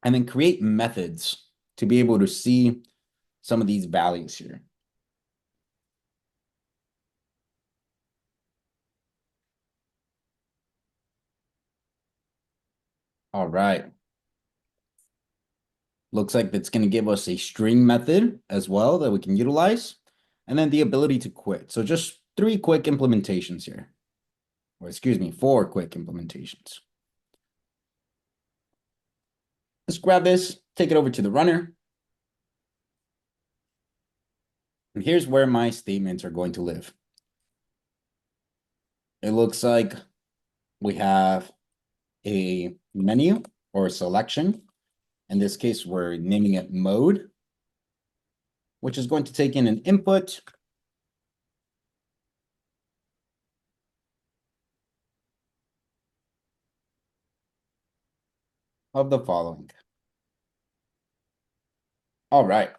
and then create methods to be able to see some of these values here. All right. Looks like that's going to give us a string method as well that we can utilize, and then the ability to quit. So just 3 quick implementations here. Or excuse me, 4 quick implementations. Let's grab this, take it over to the runner. And here's where my statements are going to live. It looks like we have a menu or a selection. In this case, we're naming it mode, which is going to take in an input. Of the following. All right.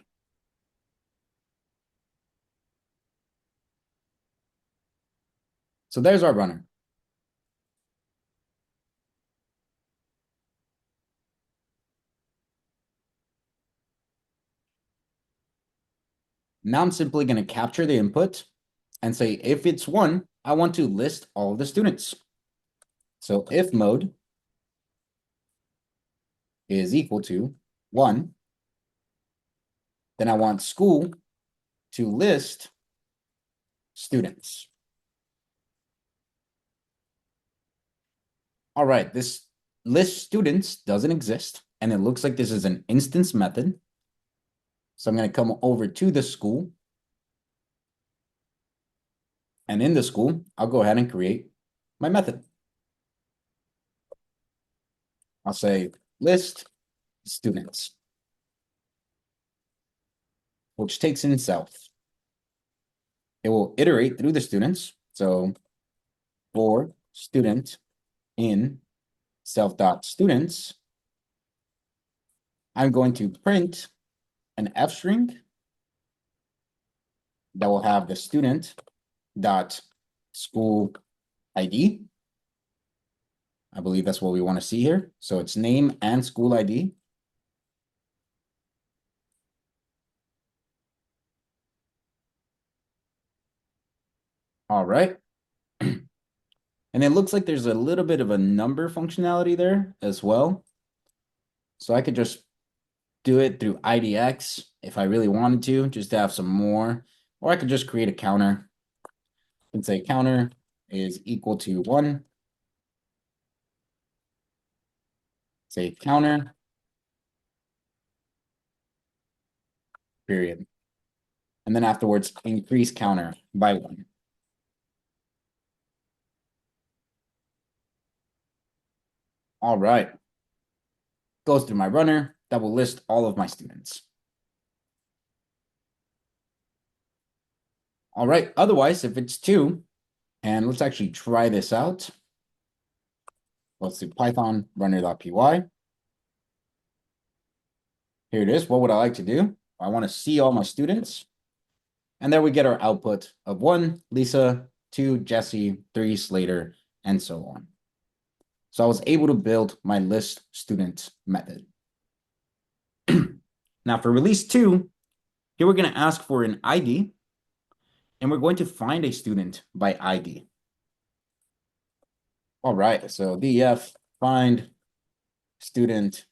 So there's our runner. Now I'm simply going to capture the input and say, if it's 1, I want to list all of the students. So if mode is equal to 1, then I want school to list students. All right, this list students doesn't exist, and it looks like this is an instance method. So I'm going to come over to the school. And in the school, I'll go ahead and create my method. I'll say list students, which takes in self. It will iterate through the students. So for student in self.students, I'm going to print an F string that will have the student dot school ID. I believe that's what we want to see here. So it's name and school ID. All right. And it looks like there's a little bit of a number functionality there as well. So I could just do it through IDX if I really wanted to, just to have some more. Or I could just create a counter and say counter is equal to 1. Say counter, period. And then afterwards, increase counter by 1. All right. Goes through my runner that will list all of my students. All right. Otherwise, if it's 2, and let's actually try this out. Let's do Python runner.py. Here it is. What would I like to do? I want to see all my students. And there we get our output of 1, Lisa, 2, Jesse, 3, Slater, and so on. So I was able to build my list student method. Now for release 2, here we're going to ask for an ID, and we're going to find a student by ID. All right, so def find student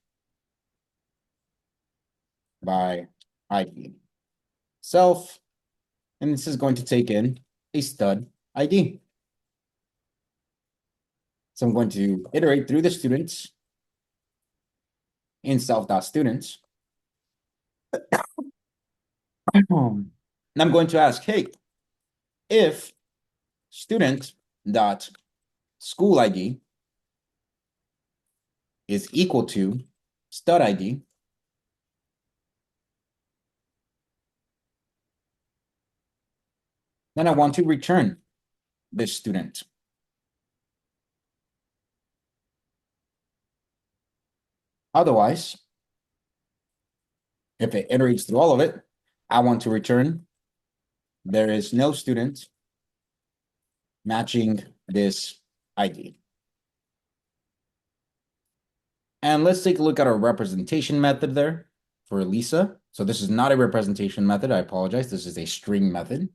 by ID self, and this is going to take in a stud ID. So I'm going to iterate through the students in self.students. And I'm going to ask, hey, if student dot school ID is equal to stud ID, then I want to return this student. Otherwise, if it iterates through all of it, I want to return there is no student matching this ID. And let's take a look at our representation method there for Lisa. So this is not a representation method. I apologize. This is a string method.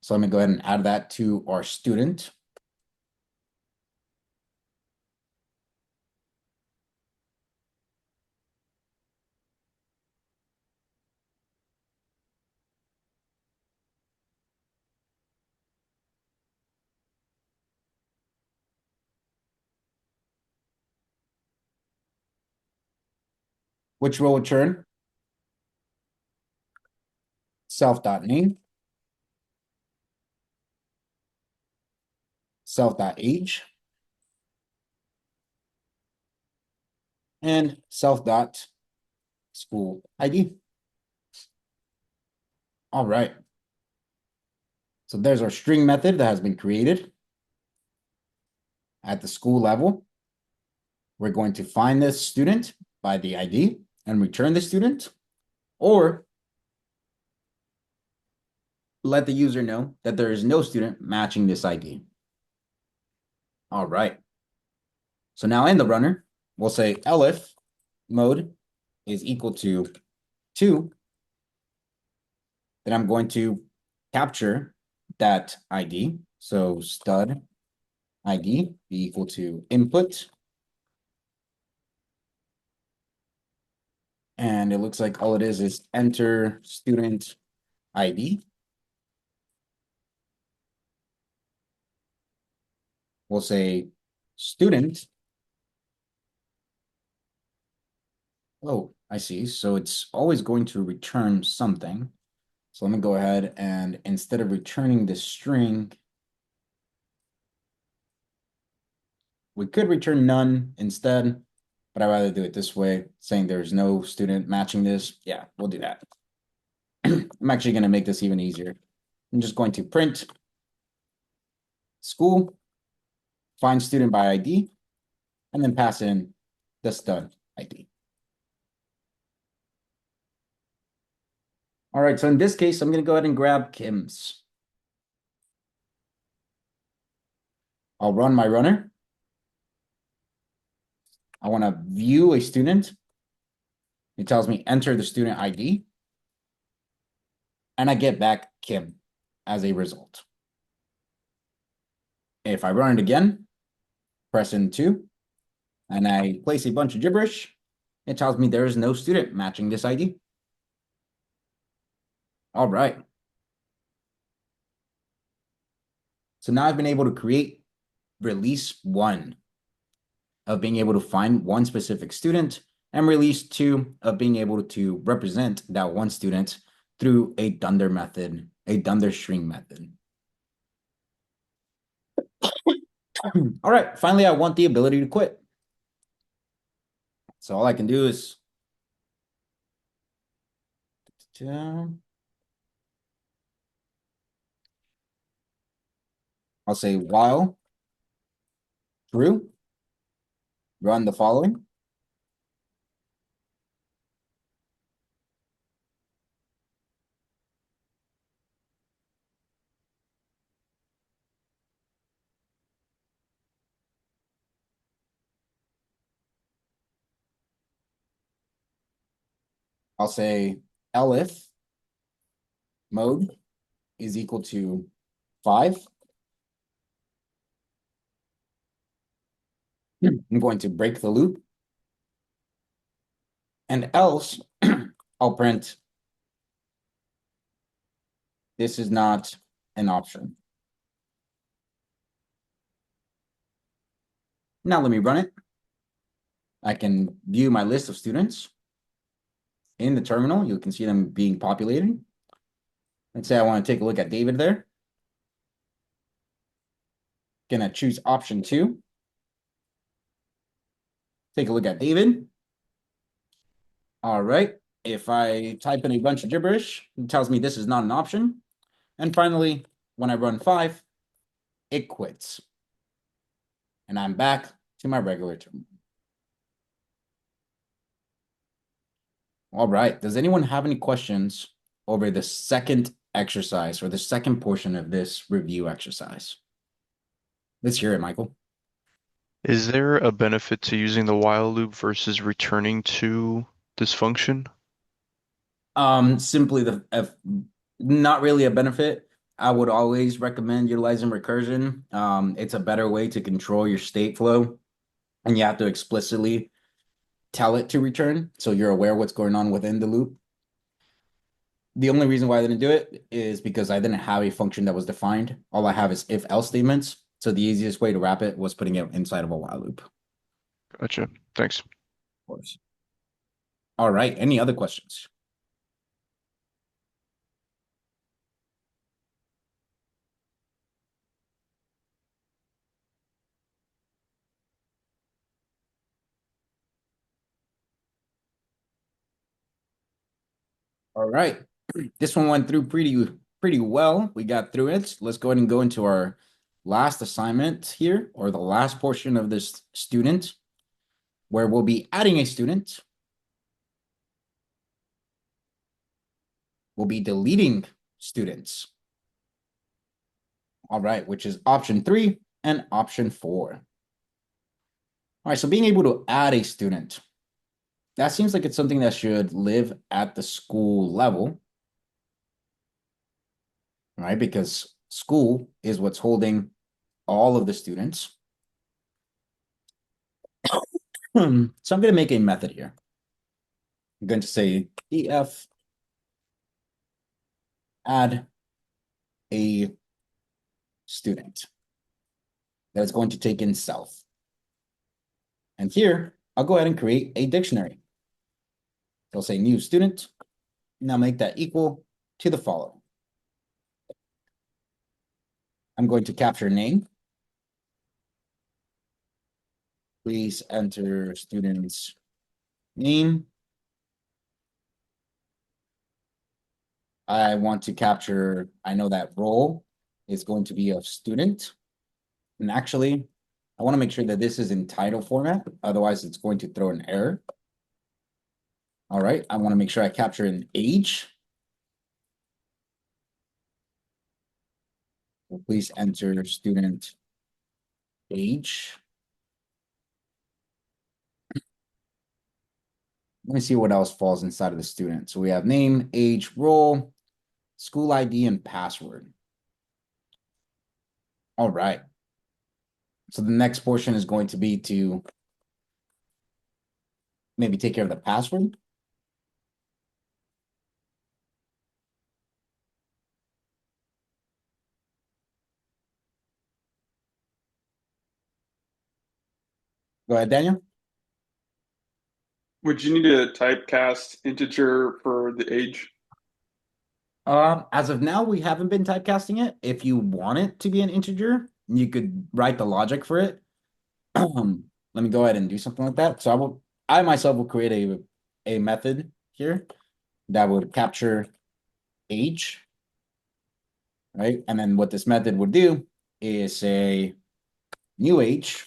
So let me go ahead and add that to our student. Which will return self.name, self.age, and self.school ID. All right. So there's our string method that has been created at the school level. We're going to find this student by the ID and return the student, or let the user know that there is no student matching this ID. All right. So now in the runner, we'll say elif mode is equal to 2. Then I'm going to capture that ID. So stud ID be equal to input. And it looks like all it is enter student ID. We'll say student. Oh, I see. So it's always going to return something. So let me go ahead and instead of returning the string, we could return none instead, but I'd rather do it this way, saying there's no student matching this. Yeah, we'll do that. I'm actually going to make this even easier. I'm just going to print school, find student by ID, and then pass in the stud ID. All right, so in this case, I'm going to go ahead and grab Kim's. I'll run my runner. I want to view a student. It tells me enter the student ID. And I get back Kim as a result. If I run it again, press N2, and I place a bunch of gibberish, it tells me there is no student matching this ID. All right. So now I've been able to create release 1 of being able to find one specific student, and release 2 of being able to represent that one student through a dunder method, a dunder string method. All right, finally, I want the ability to quit. So all I can do is I'll say while true, run the following. I'll say elif mode is equal to 5. I'm going to break the loop. And else, I'll print this is not an option. Now let me run it. I can view my list of students in the terminal. You can see them being populated. Let's say I want to take a look at David there. Gonna choose option 2. Take a look at David. All right. If I type in a bunch of gibberish, it tells me this is not an option. And finally, when I run 5, it quits. And I'm back to my regular terminal. All right. Does anyone have any questions over the second exercise or the second portion of this review exercise? Let's hear it, Michael. Is there a benefit to using the while loop versus returning to this function? Simply not really a benefit. I would always recommend utilizing recursion. It's a better way to control your state flow, and you have to explicitly tell it to return, so you're aware what's going on within the loop. The only reason why I didn't do it is because I didn't have a function that was defined. All I have is if-else statements. So the easiest way to wrap it was putting it inside of a while loop. Gotcha. Thanks. Of course. All right. Any other questions? All right. This one went through pretty well. We got through it. Let's go ahead and go into our last assignment here, or the last portion of this student, where we'll be adding a student. We'll be deleting students. All right, which is option 3 and option 4. All right, so being able to add a student, that seems like it's something that should live at the school level, right? Because school is what's holding all of the students. So I'm going to make a method here. I'm going to say df add a student that is going to take in self. And here, I'll go ahead and create a dictionary. I'll say new student. Now make that equal to the following. I'm going to capture name. Please enter student's name. I want to capture, I know that role is going to be a student. And actually, I want to make sure that this is in title format. Otherwise, it's going to throw an error. All right, I want to make sure I capture an age. So please enter student age. Let me see what else falls inside of the student. So we have name, age, role, school ID, and password. All right. So the next portion is going to be to maybe take care of the password. Go ahead, Daniel. Would you need to typecast integer for the age? As of now, we haven't been typecasting it. If you want it to be an integer, you could write the logic for it. Let me go ahead and do something like that. So I myself will create a method here that would capture age, right? And then what this method would do is say new age.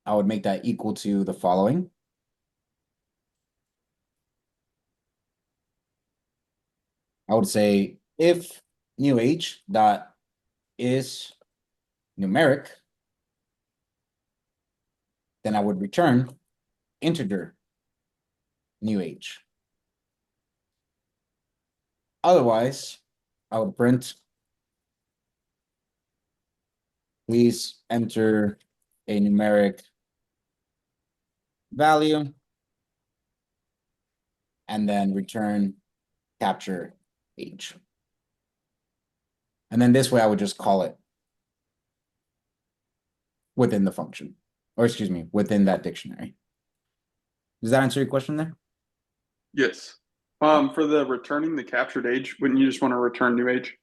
I would make that equal to the following. I would say if new age dot is numeric, then I would return integer. new age. Otherwise, I would print, please enter a numeric value and then return capture age. And then this way I would just call it within the function, or excuse me, within that dictionary. Does that answer your question there? Yes. For the returning the captured age, wouldn't you just want to return new age?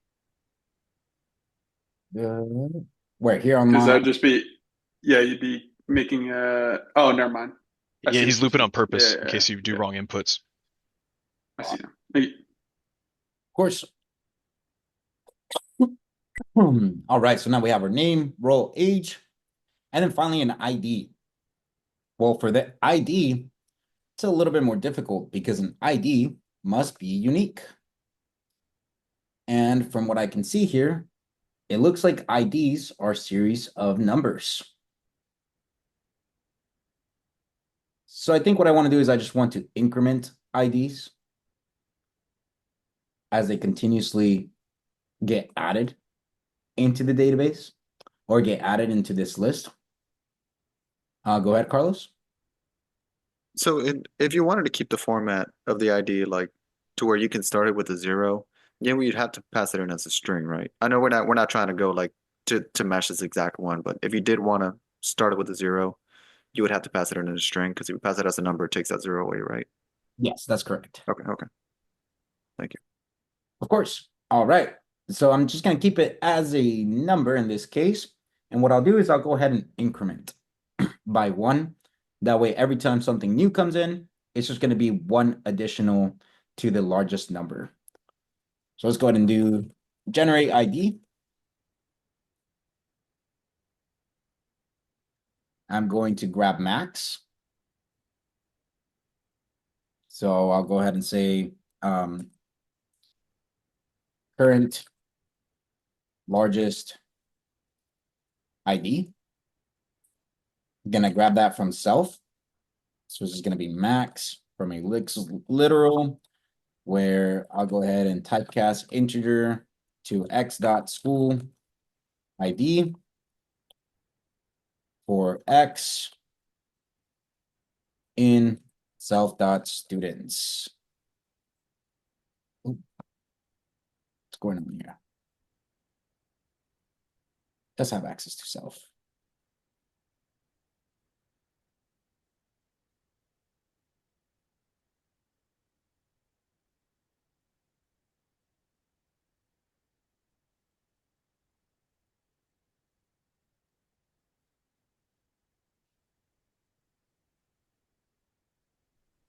Where here on Because that my would just be, yeah, you'd be making oh, never mind. I Yeah, see he's what looping you're on purpose saying. in Yeah, case you do yeah, wrong inputs. I see now. Thank you. Of course. All right, so now we have our name, role, age, and then finally an ID. Well, for the ID, it's a little bit more difficult because an ID must be unique. And from what I can see here, it looks like IDs are a series of numbers. So I think what I want to do is I just want to increment IDs as they continuously get added into the database or get added into this list. Go ahead, Carlos. So if you wanted to keep the format of the ID like to where you can start it with a 0, yeah, we'd have to pass it in as a string, right? I know we're not trying to go like to match this exact one, but if you did want to start it with a 0, you would have to pass it in as a string because if you pass it as a number, it takes that 0 away, right? Yes, that's correct. Okay, okay. Thank you. Of course. All right. So I'm just going to keep it as a number in this case. And what I'll do is I'll go ahead and increment by 1. That way, every time something new comes in, it's just going to be 1 additional to the largest number. So let's go ahead and do generate ID. I'm going to grab max. So I'll go ahead and say current largest ID. I'm going to grab that from self. So this is going to be max from a literal, where I'll go ahead and typecast integer to x.school ID for x in self.students. What's going on here? Does have access to self.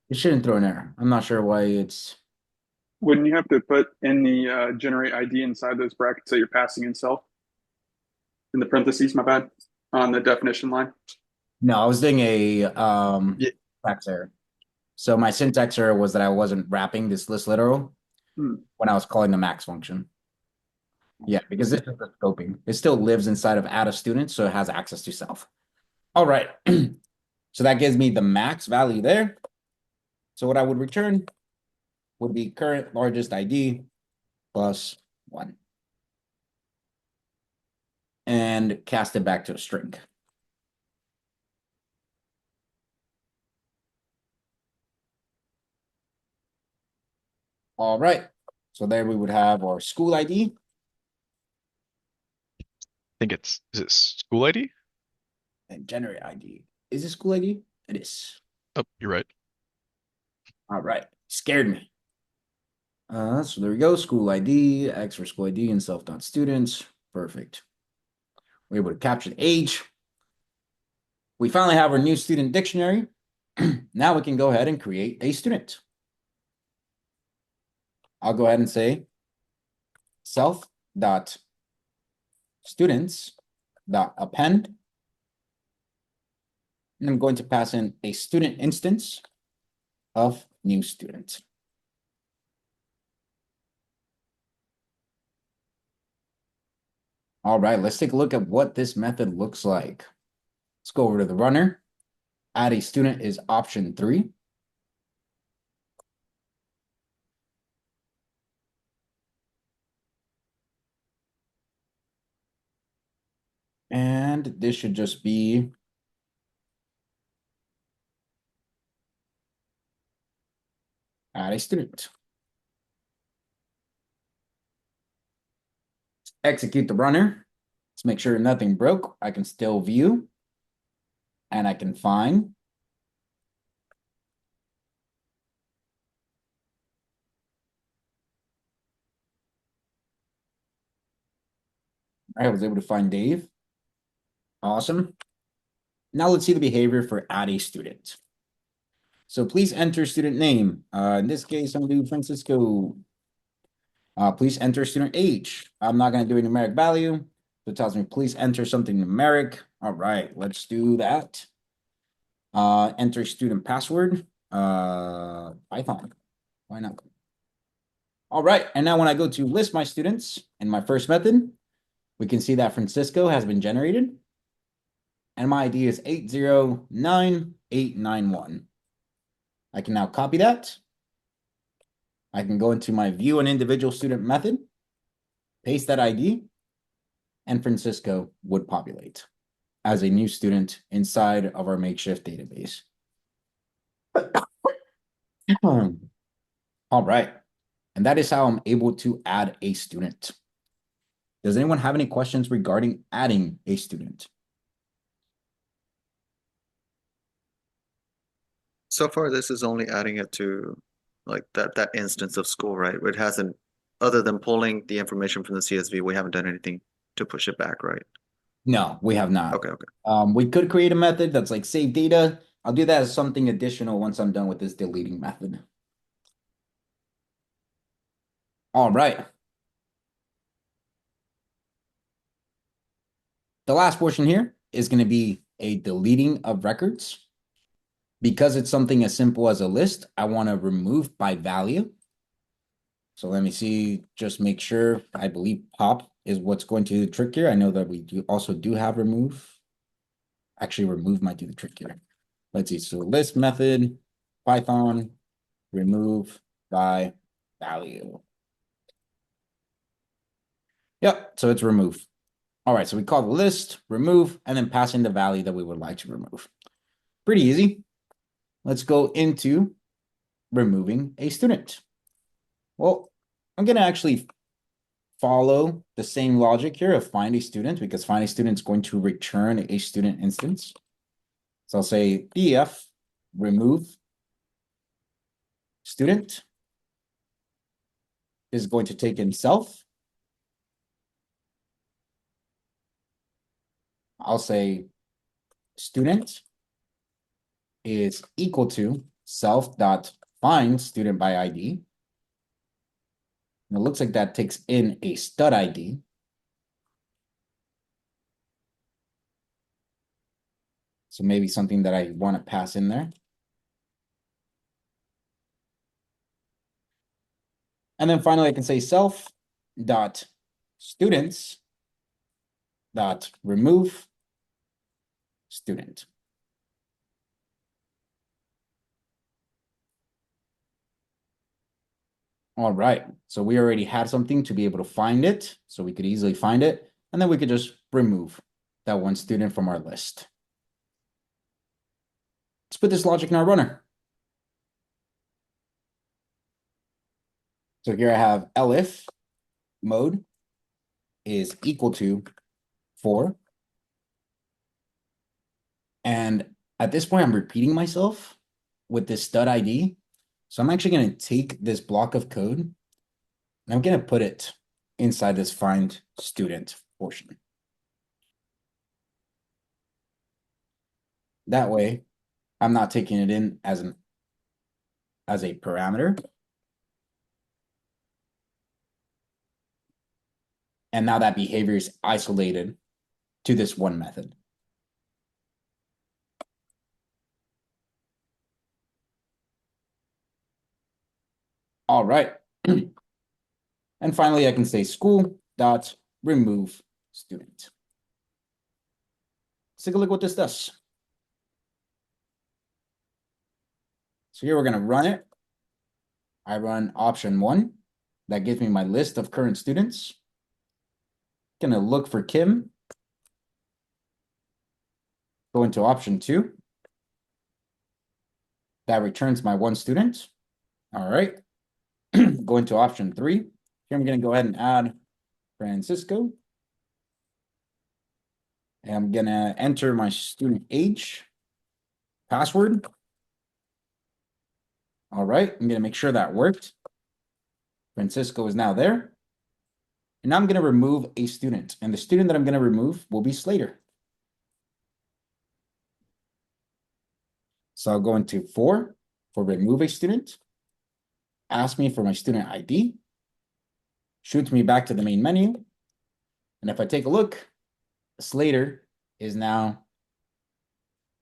It shouldn't throw an error. I'm not sure why it's. Wouldn't you have to put in the generate ID inside those brackets that you're passing in self? In the parentheses, my bad, on the definition line. No, I was doing a Yeah. syntax error. So my syntax error was that I wasn't wrapping this list literal when I was calling the max function. Yeah, because this is the scoping. It still lives inside of add a student, so it has access to self. All right. So that gives me the max value there. So what I would return would be current largest ID plus 1. And cast it back to a string. All right. So there we would have our school ID. I think is it school ID? And generate ID. Is it school ID? It is. Oh, you're right. All right. Scared me. So there we go. School ID, X for school ID, and self.students. Perfect. We're able to capture the age. We finally have our new student dictionary. Now we can go ahead and create a student. I'll go ahead and say self.students.append. And I'm going to pass in a student instance of new student. All right, let's take a look at what this method looks like. Let's go over to the runner. Add a student is option 3. And this should just be add a student. Execute the runner. Let's make sure nothing broke. I can still view and I can find. I was able to find Dave. Awesome. Now let's see the behavior for add a student. So please enter student name. In this case, I'm going to do Francisco. Please enter student age. I'm not going to do a numeric value. So it tells me, please enter something numeric. All right, let's do that. Enter student password. Python. Why not? All right, and now when I go to list my students in my first method, we can see that Francisco has been generated. And my ID is 8099891. I can now copy that. I can go into my view an individual student method, paste that ID, and Francisco would populate as a new student inside of our makeshift database. All right. And that is how I'm able to add a student. Does anyone have any questions regarding adding a student? So far, this is only adding it to like that instance of school, right? It hasn't, other than pulling the information from the CSV, we haven't done anything to push it back, right? No, we have not. Okay, okay. We could create a method that's like save data. I'll do that as something additional once I'm done with this deleting method. All right. The last portion here is going to be a deleting of records. Because it's something as simple as a list, I want to remove by value. So let me see, just make sure. I believe pop is what's going to do the trick here. I know that we also do have remove. Actually, remove might do the trick here. Let's see. So list method, Python, remove by value. Yep, so it's remove. All right, so we call the list, remove, and then pass in the value that we would like to remove. Pretty easy. Let's go into removing a student. Well, I'm going to actually follow the same logic here of find a student, because find a student is going to return a student instance. So I'll say df remove student is going to take in self. I'll say student is equal to self dot find student by ID. And it looks like that takes in a stud ID. So maybe something that I want to pass in there. And then finally, I can say self dot students dot remove student. All right, so we already had something to be able to find it, so we could easily find it, and then we could just remove that one student from our list. Let's put this logic in our runner. So here I have elif mode is equal to 4. And at this point, I'm repeating myself with this stud ID. So I'm actually going to take this block of code and I'm going to put it inside this find student portion. That way, I'm not taking it in as a parameter. And now that behavior is isolated to this one method. All right. And finally, I can say school dot remove student. Let's take a look at what this does. So here we're going to run it. I run option 1. That gives me my list of current students. Going to look for Kim. Go into option 2. That returns my one student. All right. Go into option 3. Here I'm going to go ahead and add Francisco. And I'm going to enter my student age, password. All right. I'm going to make sure that worked. Francisco is now there. And now I'm going to remove a student. And the student that I'm going to remove will be Slater. So I'll go into 4 for remove a student. Ask me for my student ID. Shoots me back to the main menu. And if I take a look, Slater is now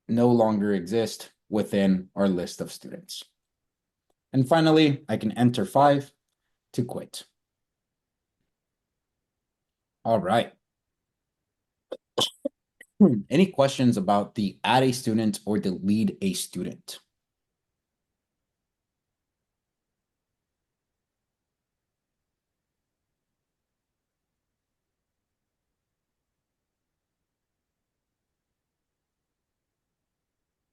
no longer exist within our list of students. And finally, I can enter 5 to quit. All right. Any questions about the add a student or delete a student?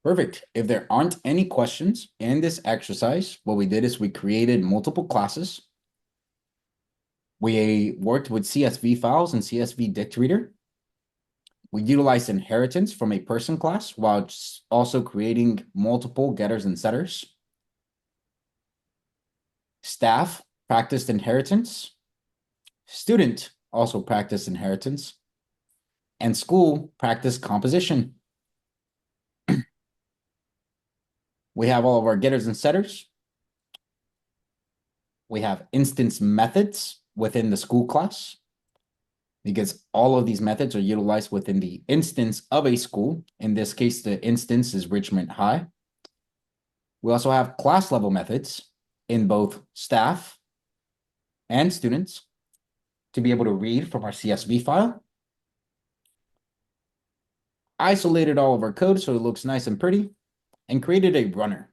Perfect. If there aren't any questions in this exercise, what we did is we created multiple classes. We worked with CSV files and CSV dict reader. We utilized inheritance from a person class while also creating multiple getters and setters. Staff practiced inheritance. Student also practiced inheritance. And school practiced composition. We have all of our getters and setters. We have instance methods within the school class, because all of these methods are utilized within the instance of a school. In this case, the instance is Richmond High. We also have class level methods in both staff and students to be able to read from our CSV file. Isolated all of our code so it looks nice and pretty, and created a runner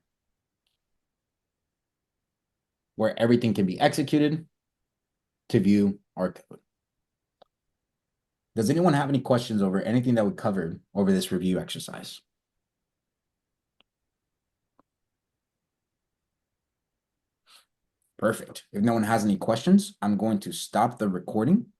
where everything can be executed to view our code. Does anyone have any questions over anything that we covered over this review exercise? Perfect. If no one has any questions, I'm going to stop the recording